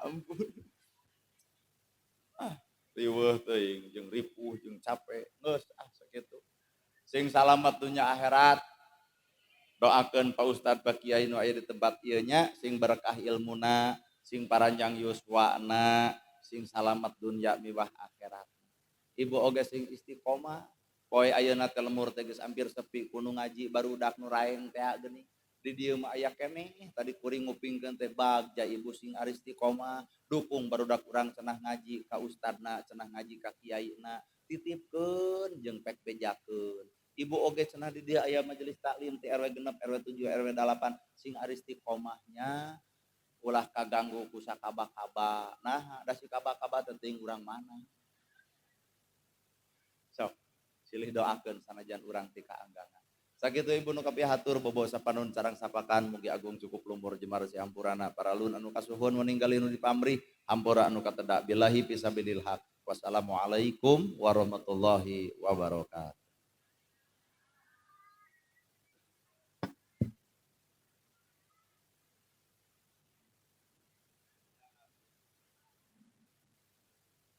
Ampun. Riweuh teuing jeung ripuh jeung capek. Geus sakitu. Sing salamet dunya akhirat. Doakeun Pak Ustad Pak Kiai nu aya di tempat ieu nya sing berkah ilmuna, sing paranjang yuswana, sing salamet dunya miwah akhirat. Ibu oge sing istiqomah. Poe ayeuna teh lemur teh geus ampir sepi kudu ngaji barudak nu raeng teh geuning. Di dieu mah aya keneh tadi kuring ngupingkeun teh bagja ibu sing ari istiqomah, dukung barudak urang cenah ngaji ka ustadna, cenah ngaji ka kiaina, titipkeun jeung pek bejakeun. ibu oge cenah di dia aya majelis taklim ti RW 6 RW 7 RW 8 sing ari istiqomahnya ulah kaganggu ku sakaba-kaba nah da si kaba-kaba teh teuing urang mana sok silih doakeun sanajan urang ti kaanggangan sakitu ibu nu kapihatur bobo sapanon carang sapakan mugi agung cukup lumur jemar si hampurana paralun anu kasuhun meninggalin nu dipamrih hampura anu kateda billahi fisabilil haq wassalamualaikum warahmatullahi wabarakatuh.